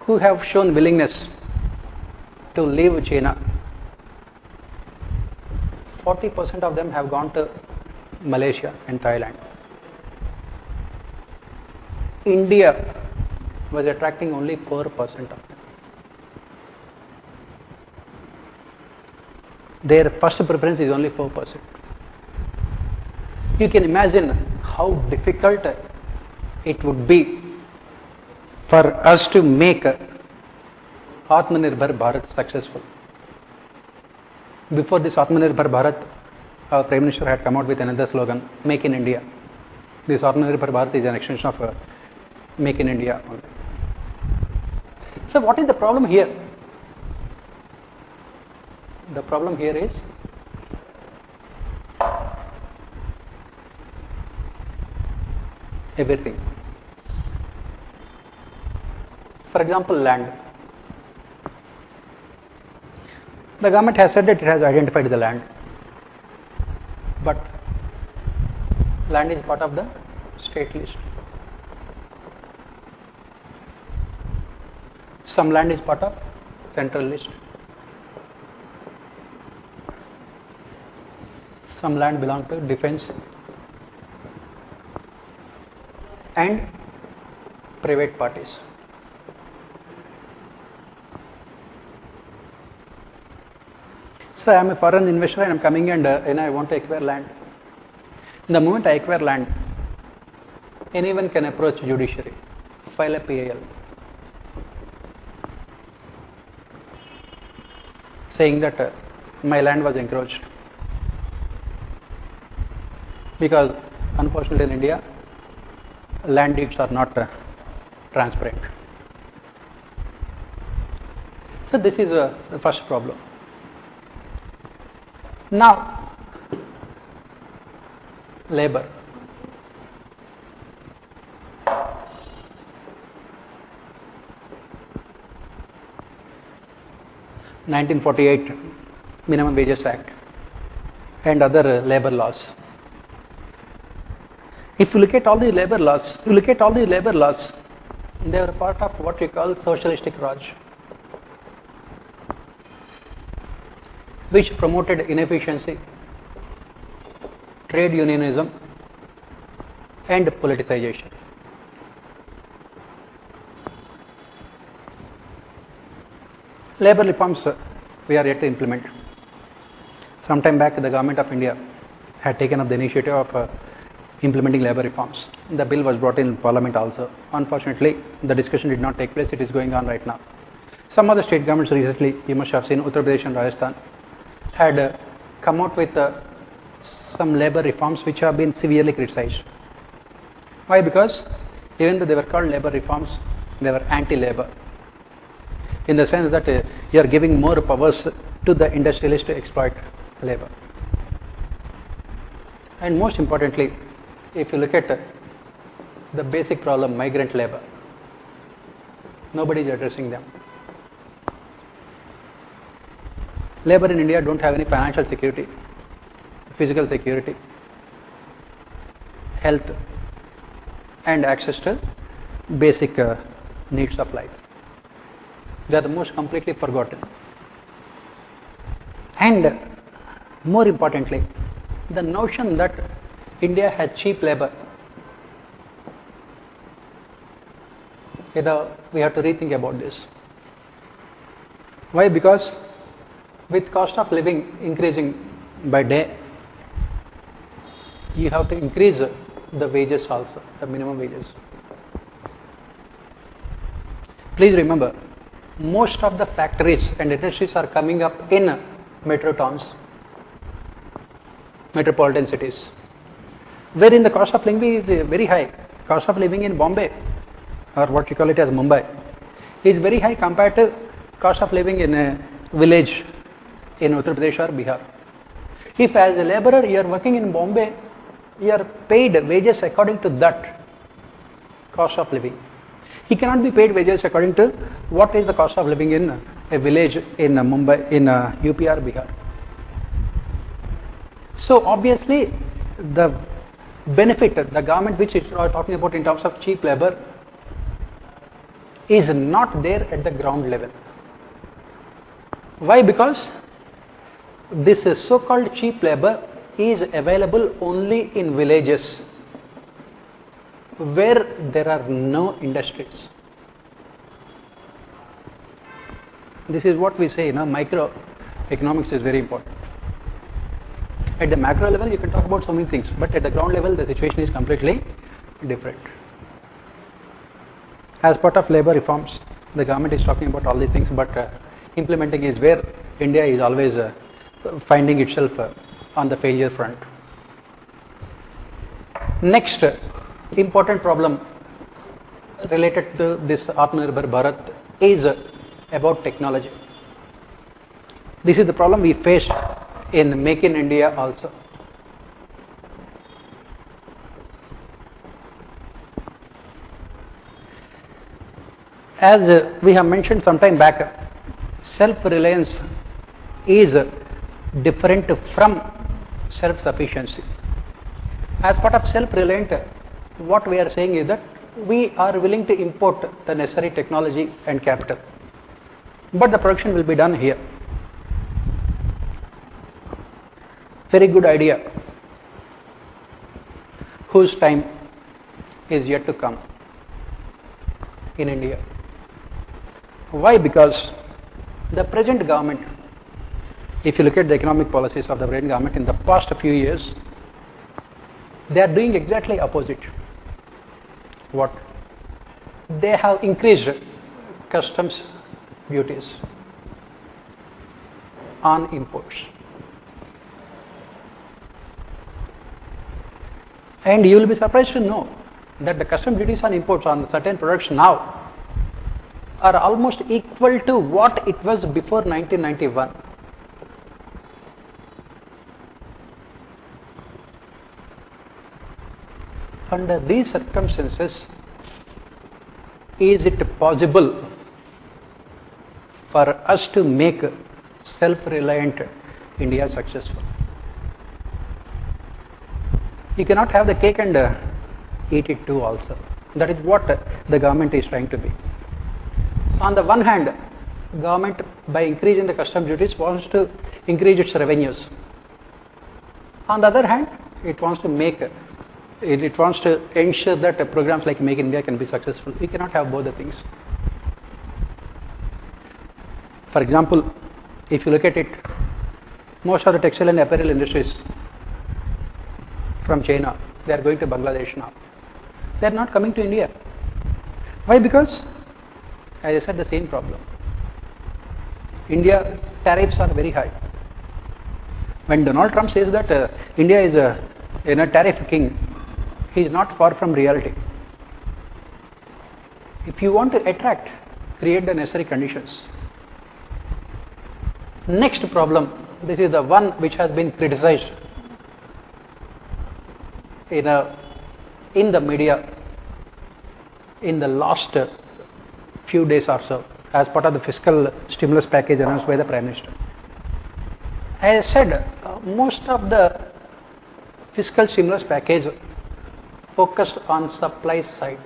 who have shown willingness to leave China. 40% of them have gone to Malaysia and Thailand. India was attracting only 4% of them. Their first preference is only 4%. You can imagine how difficult it would be for us to make Atmanirbhar Bharat successful. Before this Atmanirbhar Bharat, our Prime Minister had come out with another slogan, Make in India. This Atmanirbhar Bharat is an extension of Make in India only. So what is the problem here? The problem here is everything. For example, land. The government has said that it has identified the land, but land is part of the state list. Some land is part of central list. Some land belong to defense and private parties. So I am a foreign investor and I am coming and I want to acquire land. The moment I acquire land, anyone can approach judiciary, file a PAL, saying that my land was encroached. Because unfortunately in India, land deeds are not transparent. So this is the first problem. Now, labor. 1948 Minimum Wages Act and other labor laws. If you look at all the labor laws, they were part of what we call socialistic Raj, which promoted inefficiency, trade unionism, and politicization. Labor reforms we are yet to implement. Some time back, the government of India had taken up the initiative of implementing labor reforms. The bill was brought in Parliament also. Unfortunately, the discussion did not take place. It is going on right now. Some other state governments recently, you must have seen, Uttar Pradesh and Rajasthan, had come out with some labor reforms which have been severely criticized. Why? Because even though they were called labor reforms, they were anti-labor, in the sense that you are giving more powers to the industrialists to exploit labor. And most importantly, if you look at the basic problem, migrant labor, nobody is addressing them. Labor in India don't have any financial security, physical security, health, and access to basic needs of life. They are the most completely forgotten. And more importantly, the notion that India has cheap labor, we have to rethink about this. Why? Because with cost of living increasing by day, you have to increase the wages also, the minimum wages. Please remember, most of the factories and industries are coming up in metro towns, metropolitan cities, wherein the cost of living is very high. Cost of living in Bombay, or what you call it as Mumbai, is very high compared to cost of living in a village in Uttar Pradesh or Bihar. If as a laborer you are working in Bombay, you are paid wages according to that cost of living. He cannot be paid wages according to what is the cost of living in a village in Mumbai, in UP or Bihar. So obviously the benefit, the government which is talking about in terms of cheap labor, is not there at the ground level. Why? Because this so-called cheap labor is available only in villages where there are no industries. This is what we say, microeconomics is very important. At the macro level, you can talk about so many things, but at the ground level, the situation is completely different. As part of labor reforms, the government is talking about all these things, but implementing is where India is always finding itself on the failure front. Next important problem related to this Atmanirbhar Bharat is about technology. This is the problem we faced in Make in India also. As we have mentioned some time back, self-reliance is different from self-sufficiency. As part of self-reliant, what we are saying is that we are willing to import the necessary technology and capital, but the production will be done here. Very good idea, whose time is yet to come in India. Why? Because the present government, if you look at the economic policies of the present government in the past few years, they are doing exactly opposite. What? They have increased customs duties on imports. And you will be surprised to know that the custom duties on imports on certain products now are almost equal to what it was before 1991. Under these circumstances, is it possible for us to make self-reliant India successful. You cannot have the cake and eat it too also. That is what the government is trying to be. On the one hand, government by increasing the custom duties wants to increase its revenues. On the other hand, it wants to ensure that programs like Make in India can be successful. We cannot have both the things. For example, if you look at it, most of the textile and apparel industries from China, they are going to Bangladesh now. They are not coming to India. Why? Because, as I said, the same problem. India tariffs are very high. When Donald Trump says that India is a tariff king, he is not far from reality. If you want to attract, create the necessary conditions. Next problem, this is the one which has been criticized in the media in the last few days or so, as part of the fiscal stimulus package announced by the Prime Minister. As I said, most of the fiscal stimulus package focused on supply side.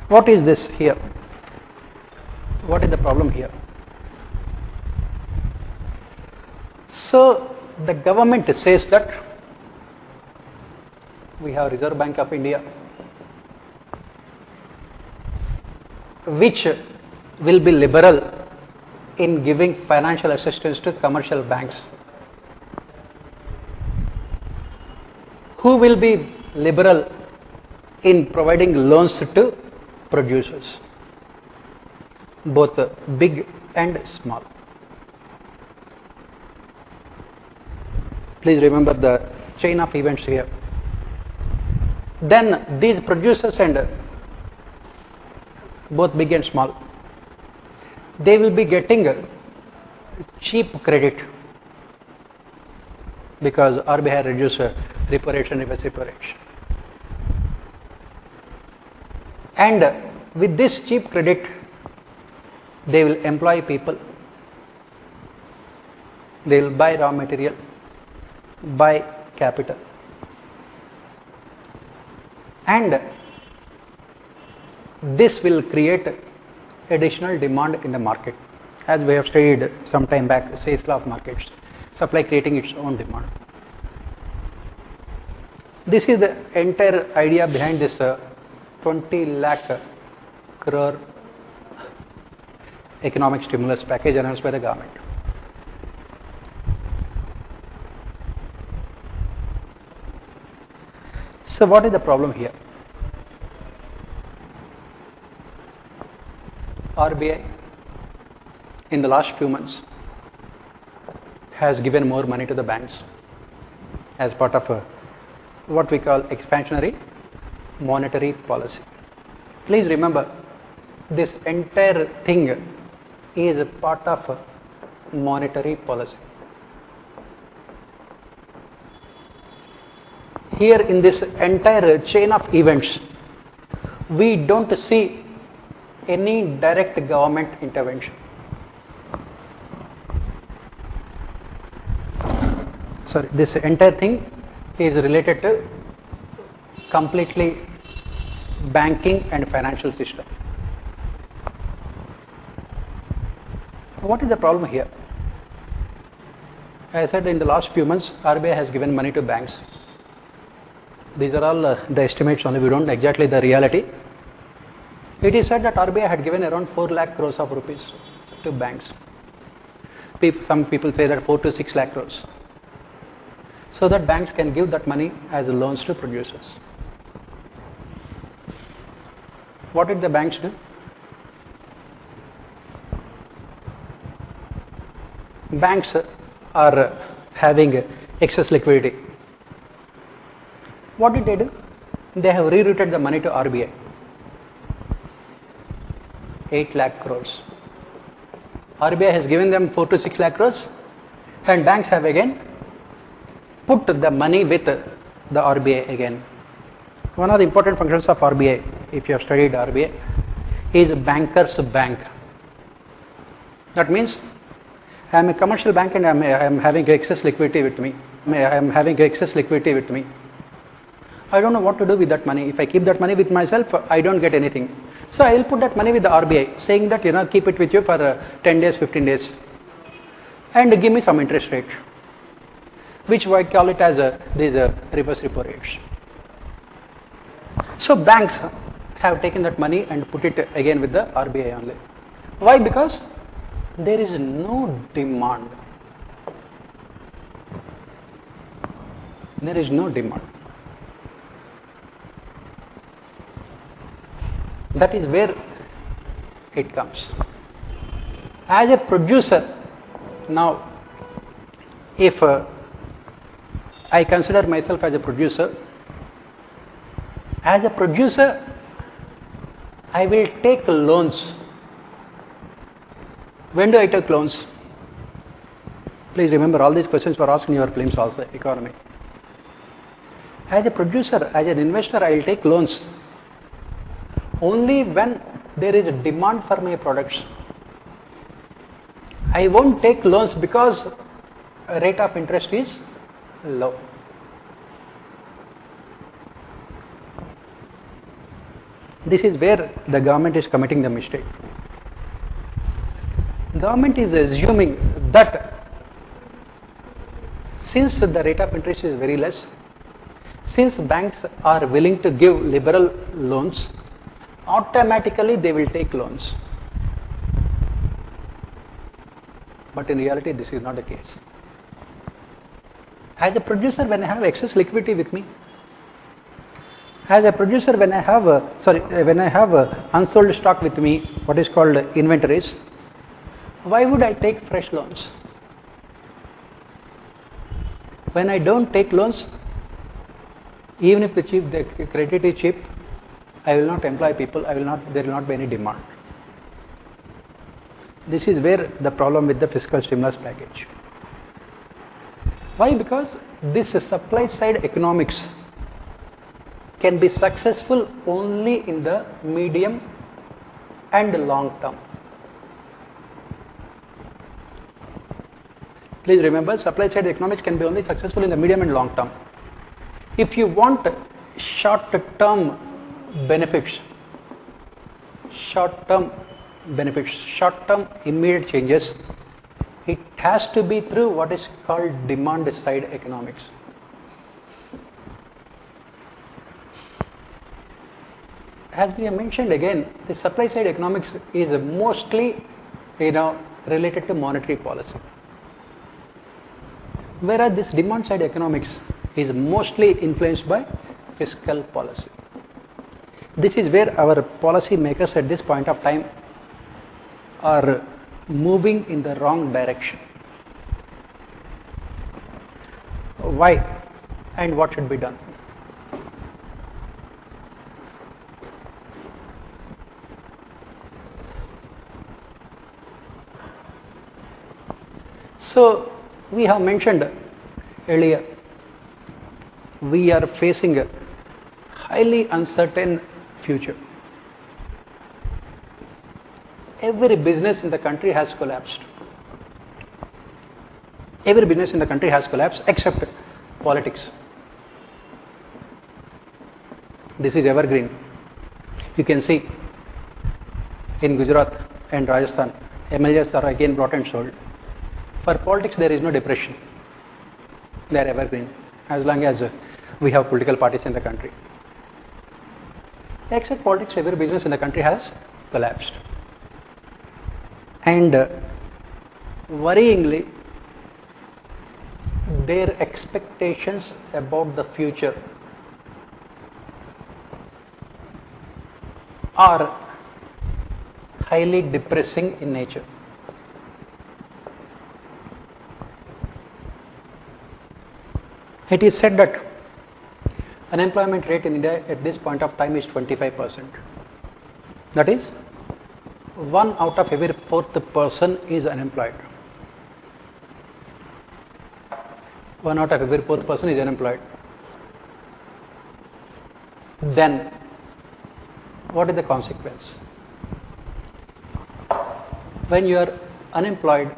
What is this here? What is the problem here? So the government says that we have Reserve Bank of India, which will be liberal in giving financial assistance to commercial banks. Who will be liberal in providing loans to producers, both big and small. Please remember the chain of events here. Then these producers and both big and small, they will be getting cheap credit because RBI reduced repo rate and reverse repo rate. And with this cheap credit, they will employ people, they will buy raw material, buy capital, and this will create additional demand in the market. As we have studied some time back, Say's law of markets, supply creating its own demand. This is the entire idea behind this 20 lakh crore economic stimulus package announced by the government. So what is the problem here? RBI in the last few months has given more money to the banks as part of what we call expansionary monetary policy. Please remember, this entire thing is a part of monetary policy. Here in this entire chain of events, we don't see any direct government intervention. Sorry, this entire thing is related to completely banking and financial system. What is the problem here? As I said, in the last few months, RBI has given money to banks. These are all the estimates only, we don't know exactly the reality. It is said that RBI had given around 4 lakh crores of rupees to banks. Some people say that 4 to 6 lakh crores. So that banks can give that money as loans to producers. What did the banks do? Banks are having excess liquidity. What did they do? They have rerouted the money to RBI. 8 lakh crores. RBI has given them 4 to 6 lakh crores, and banks have again put the money with the RBI again. One of the important functions of RBI if you have studied RBI, is banker's bank. That means I am a commercial bank and I am having excess liquidity with me. I don't know what to do with that money. If I keep that money with myself, I don't get anything. So I will put that money with the RBI, saying that keep it with you for 10 days, 15 days, and give me some interest rate, which I call it as these reverse repo rates. So banks have taken that money and put it again with the RBI only. Why? Because there is no demand. There is no demand. That is where it comes. As a producer, now if I consider myself as a producer, I will take loans. When do I take loans? Please remember, all these questions were asked in your prelims also, economy. As a producer, as an investor, I will take loans only when there is a demand for my products. I won't take loans because rate of interest is low. This is where the government is committing the mistake. Government is assuming that since the rate of interest is very less, since banks are willing to give liberal loans, automatically they will take loans. But in reality, this is not the case. As a producer, when I have excess liquidity with me, as a producer, when I have unsold stock with me, what is called inventories, why would I take fresh loans? When I don't take loans, even if the credit is cheap, I will not employ people. There will not be any demand. This is where the problem with the fiscal stimulus package. Why? Because this supply side economics can be successful only in the medium and long term. Please remember, supply side economics can be only successful in the medium and long term. If you want short term benefits, short term immediate changes, it has to be through what is called demand side economics. As we have mentioned again, the supply side economics is mostly related to monetary policy, whereas this demand side economics is mostly influenced by fiscal policy. This is where our policy makers at this point of time are moving in the wrong direction. Why and what should be done? So we have mentioned earlier, we are facing a highly uncertain future. Every business in the country has collapsed. Every business in the country has collapsed except politics. This is evergreen. You can see in Gujarat and Rajasthan, MLAs are again brought and sold. For politics, there is no depression. They are evergreen as long as we have political parties in the country. Except politics, every business in the country has collapsed. And worryingly, their expectations about the future are highly depressing in nature. It is said that unemployment rate in India at this point of time is 25%. That is, 1 out of every 4th person is unemployed. 1 out of every 4th person is unemployed. Then, What is the consequence? When you are unemployed,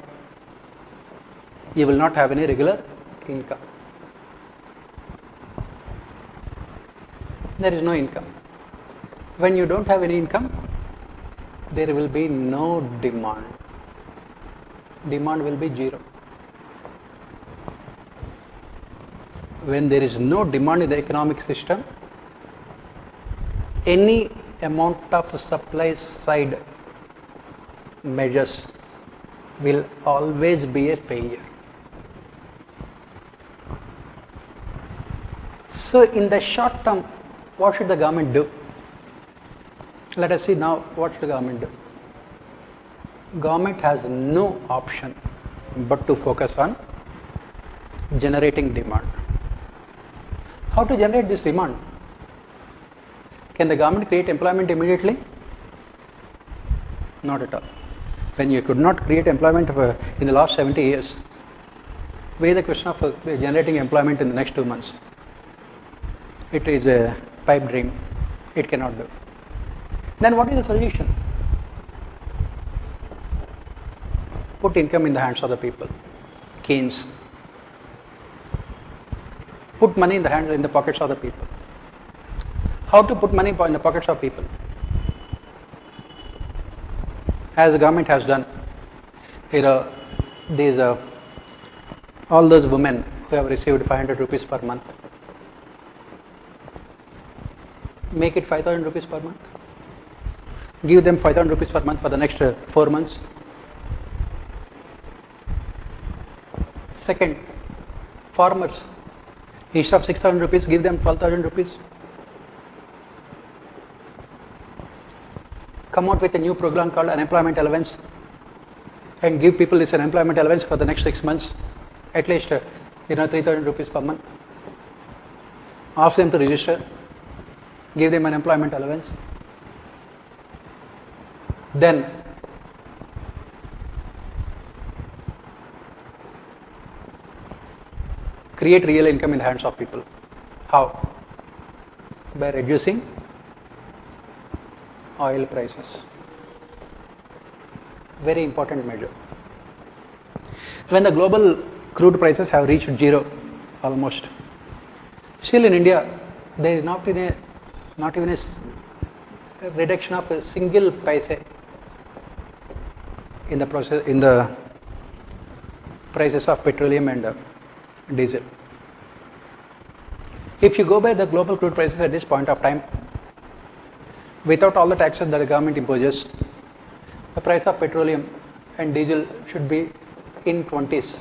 you will not have any regular income. There is no income. When you don't have any income, there will be no demand. Demand will be zero. When there is no demand in the economic system, any amount of supply side measures will always be a failure. So in the short term, what should the government do? Let us see now what should the government do. Government has no option but to focus on generating demand. How to generate this demand? Can the government create employment immediately? Not at all. When you could not create employment in the last 70 years, where is the question of generating employment in the next 2 months? It is a pipe dream. It cannot do. Then what is the solution? Put income in the hands of the people. Keynes. Put money in the pockets of the people. How to put money in the pockets of people? As the government has done, these all those women who have received 500 rupees per month, make it 5,000 rupees per month. Give them 5,000 rupees per month for the next 4 months. Second, farmers, instead of 6,000 rupees, give them 12,000 rupees. Come out with a new program called unemployment allowance and give people this unemployment allowance for the next 6 months, at least 3,000 rupees per month. Ask them to register, give them unemployment allowance. Then create real income in the hands of people. How? By reducing oil prices. Very important measure. When the global crude prices have reached zero almost, still in India there is not even a reduction of a single paise in the prices of petroleum and diesel. If you go by the global crude prices at this point of time, without all the taxes that the government imposes, the price of petroleum and diesel should be in 20s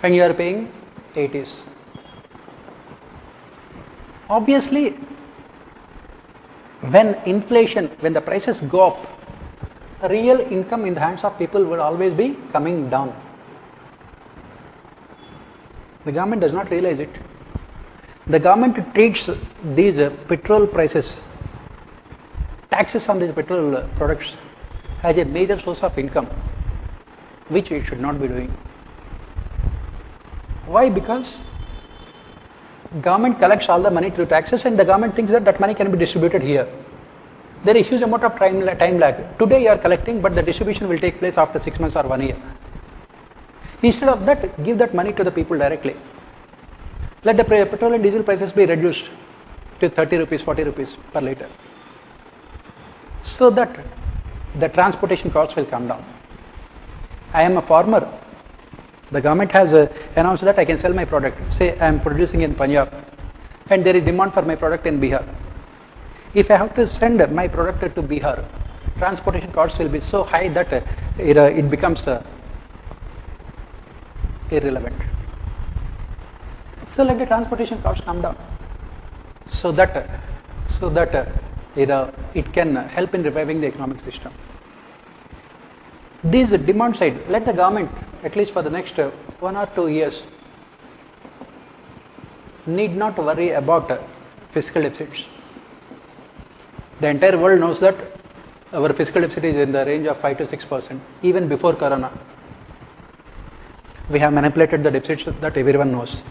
and you are paying 80s. Obviously, when the prices go up, real income in the hands of people will always be coming down. The government does not realize it. The government treats these petrol prices, taxes on these petrol products, as a major source of income, which it should not be doing. Why? Because government collects all the money through taxes and the government thinks that money can be distributed here. There is huge amount of time lag. Today you are collecting, but the distribution will take place after 6 months or 1 year. Instead of that, give that money to the people directly. Let the petrol and diesel prices be reduced to 30 rupees, 40 rupees per litre, so that the transportation costs will come down. I am a farmer. The government has announced that I can sell my product. Say I am producing in Punjab and there is demand for my product in Bihar. If I have to send my product to Bihar, transportation costs will be so high that it becomes irrelevant. So let the transportation costs come down, so that it can help in reviving the economic system. This demand side, let the government, at least for the next 1 or 2 years, need not worry about fiscal deficits. The entire world knows that our fiscal deficit is in the range of 5 to 6%, even before Corona. We have manipulated the deficits that everyone knows.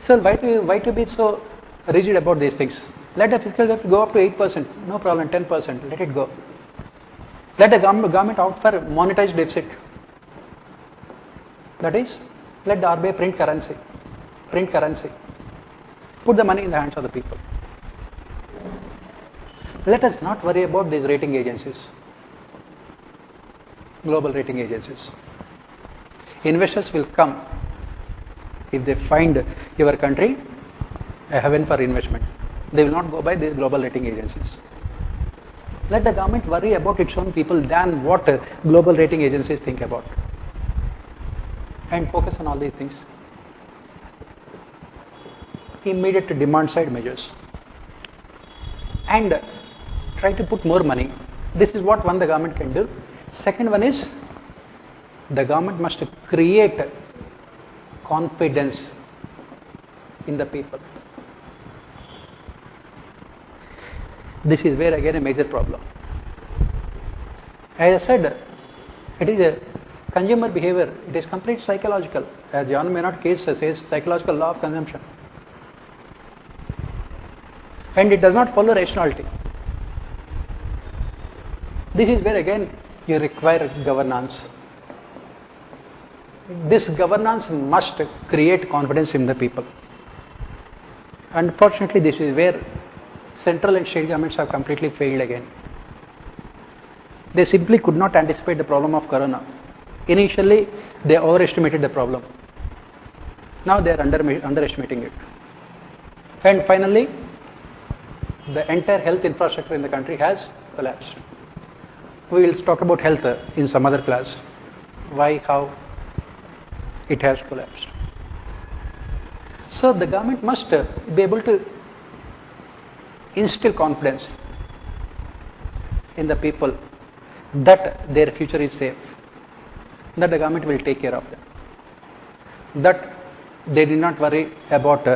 So why to be so rigid about these things. Let the fiscal deficit go up to 8%, no problem, 10%, let it go. Let the government opt for monetized deficit. That is, let the RBI print currency. Put the money in the hands of the people. Let us not worry about these rating agencies, global rating agencies. Investors will come if they find your country a heaven for investment. They will not go by these global rating agencies. Let the government worry about its own people than what global rating agencies think about. And focus on all these things. Immediate demand side measures. And try to put more money. This is what the government can do. Second one is, the government must create confidence in the people. This is where again a major problem. As I said, it is a consumer behavior, it is complete psychological. As John Maynard case says, psychological law of consumption. And it does not follow rationality. This is where again you require governance. This governance must create confidence in the people. Unfortunately, this is where central and state governments have completely failed again. They simply could not anticipate the problem of corona. Initially, they overestimated the problem. Now they are underestimating it. And finally, the entire health infrastructure in the country has collapsed. We will talk about health in some other class. Why, how it has collapsed. So the government must be able to instill confidence in the people that their future is safe, that the government will take care of them, that they did not worry about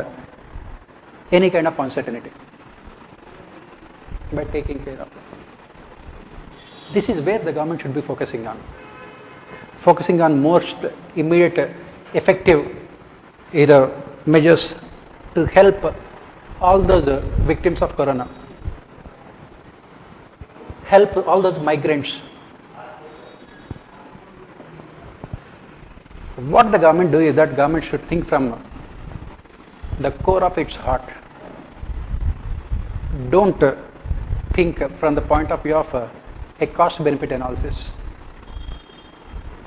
any kind of uncertainty by taking care of them. This is where the government should be focusing on most immediate effective either measures to help all those victims of corona, help all those migrants. What the government do is that government should think from the core of its heart. Don't think from the point of view of a cost benefit analysis.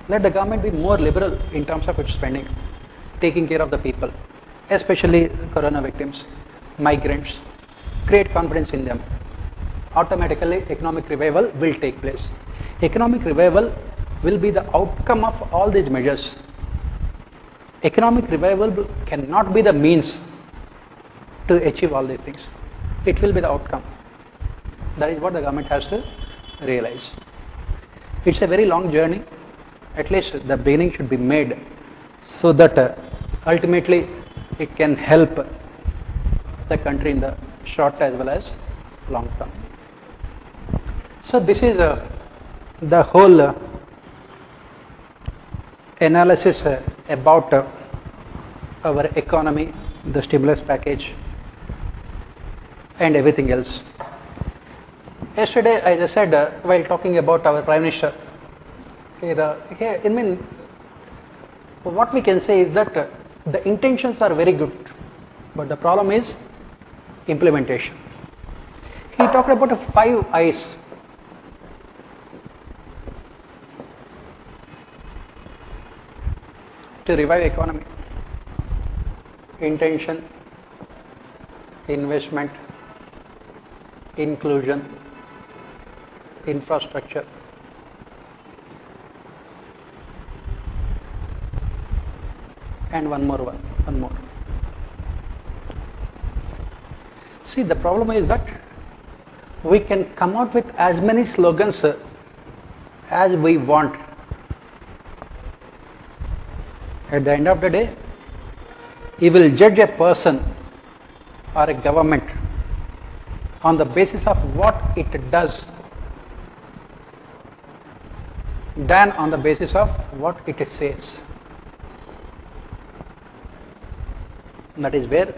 Let the government be more liberal in terms of its spending, taking care of the people, especially corona victims, migrants. Create confidence in them. Automatically economic revival will take place. Economic revival will be the outcome of all these measures. Economic revival cannot be the means to achieve all these things. It will be the outcome. That is what the government has to realize. It's a very long journey. At least the beginning should be made so that ultimately it can help the country in the short as well as long term. So this is the whole analysis about our economy, the stimulus package and everything else. Yesterday, as I said, while talking about our Prime Minister, what we can say is that the intentions are very good, but the problem is implementation. He talked about 5 I's. To revive economy: intention, investment, inclusion, infrastructure. And one more. See, the problem is that we can come out with as many slogans as we want. At the end of the day, you will judge a person or a government on the basis of what it does than on the basis of what it says. That is where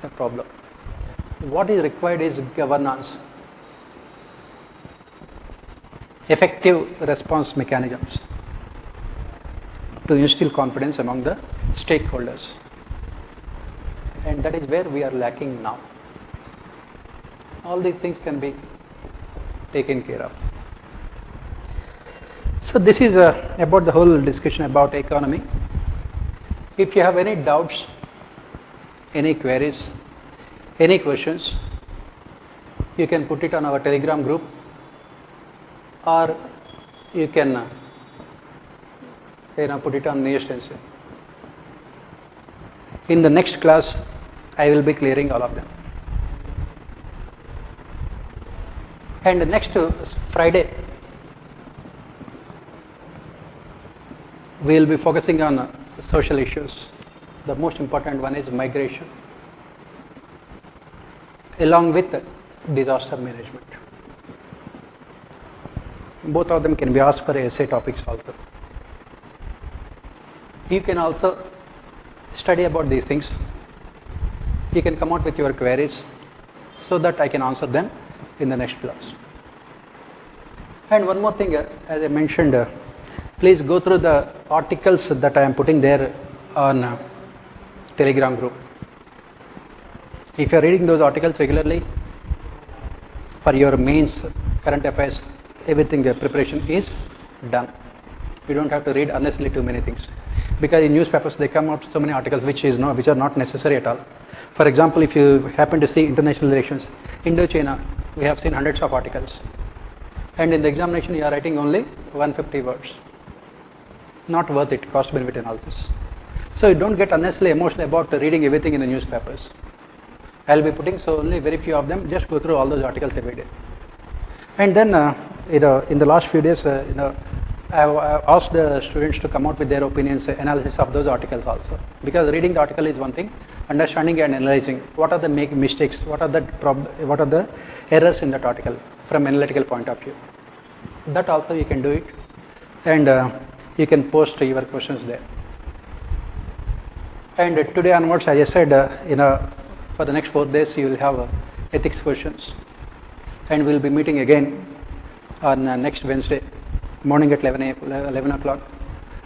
the problem. what is required is governance, effective response mechanisms to instill confidence among the stakeholders, and that is where we are lacking now. All these things can be taken care of. So this is about the whole discussion about economy. If you have any doubts, any queries, any questions, you can put it on our Telegram group, or you can put it on NeoStencil. In the next class, I will be clearing all of them. And next Friday, we will be focusing on social issues. The most important one is migration, along with disaster management. Both of them can be asked for essay topics also. You can also study about these things. You can come out with your queries so that I can answer them in the next class. And one more thing, as I mentioned, please go through the articles that I am putting there on Telegram group. If you are reading those articles regularly for your mains, current affairs, everything, the preparation is done. You don't have to read unnecessarily too many things, because in newspapers they come out so many articles which are not necessary at all. For example, if you happen to see international relations, Indo-China, we have seen hundreds of articles, and in the examination you are writing only 150 words. Not worth it, cost benefit analysis. So you don't get unnecessarily emotional about reading everything in the newspapers. I will be putting so only very few of them. Just go through all those articles every day. And then in the last few days, I have asked the students to come out with their opinions, analysis of those articles also. Because reading the article is one thing, understanding and analyzing what are the mistakes, what are the errors in that article from analytical point of view. That also you can do it, and you can post your questions there. And today onwards, as I said, for the next 4 days you will have ethics questions, and we will be meeting again on next Wednesday morning at 11 o'clock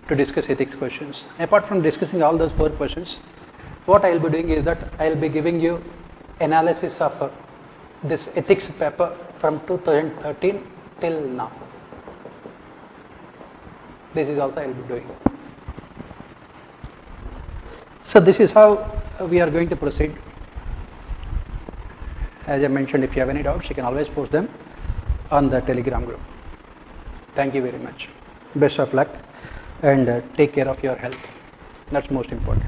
to discuss ethics questions. Apart from discussing all those 4 questions, what I will be doing is that I will be giving you analysis of this ethics paper from 2013 till now. This is also I will be doing. So this is how we are going to proceed. As I mentioned, if you have any doubts, you can always post them on the Telegram group. Thank you very much. Best of luck, and take care of your health. That's most important.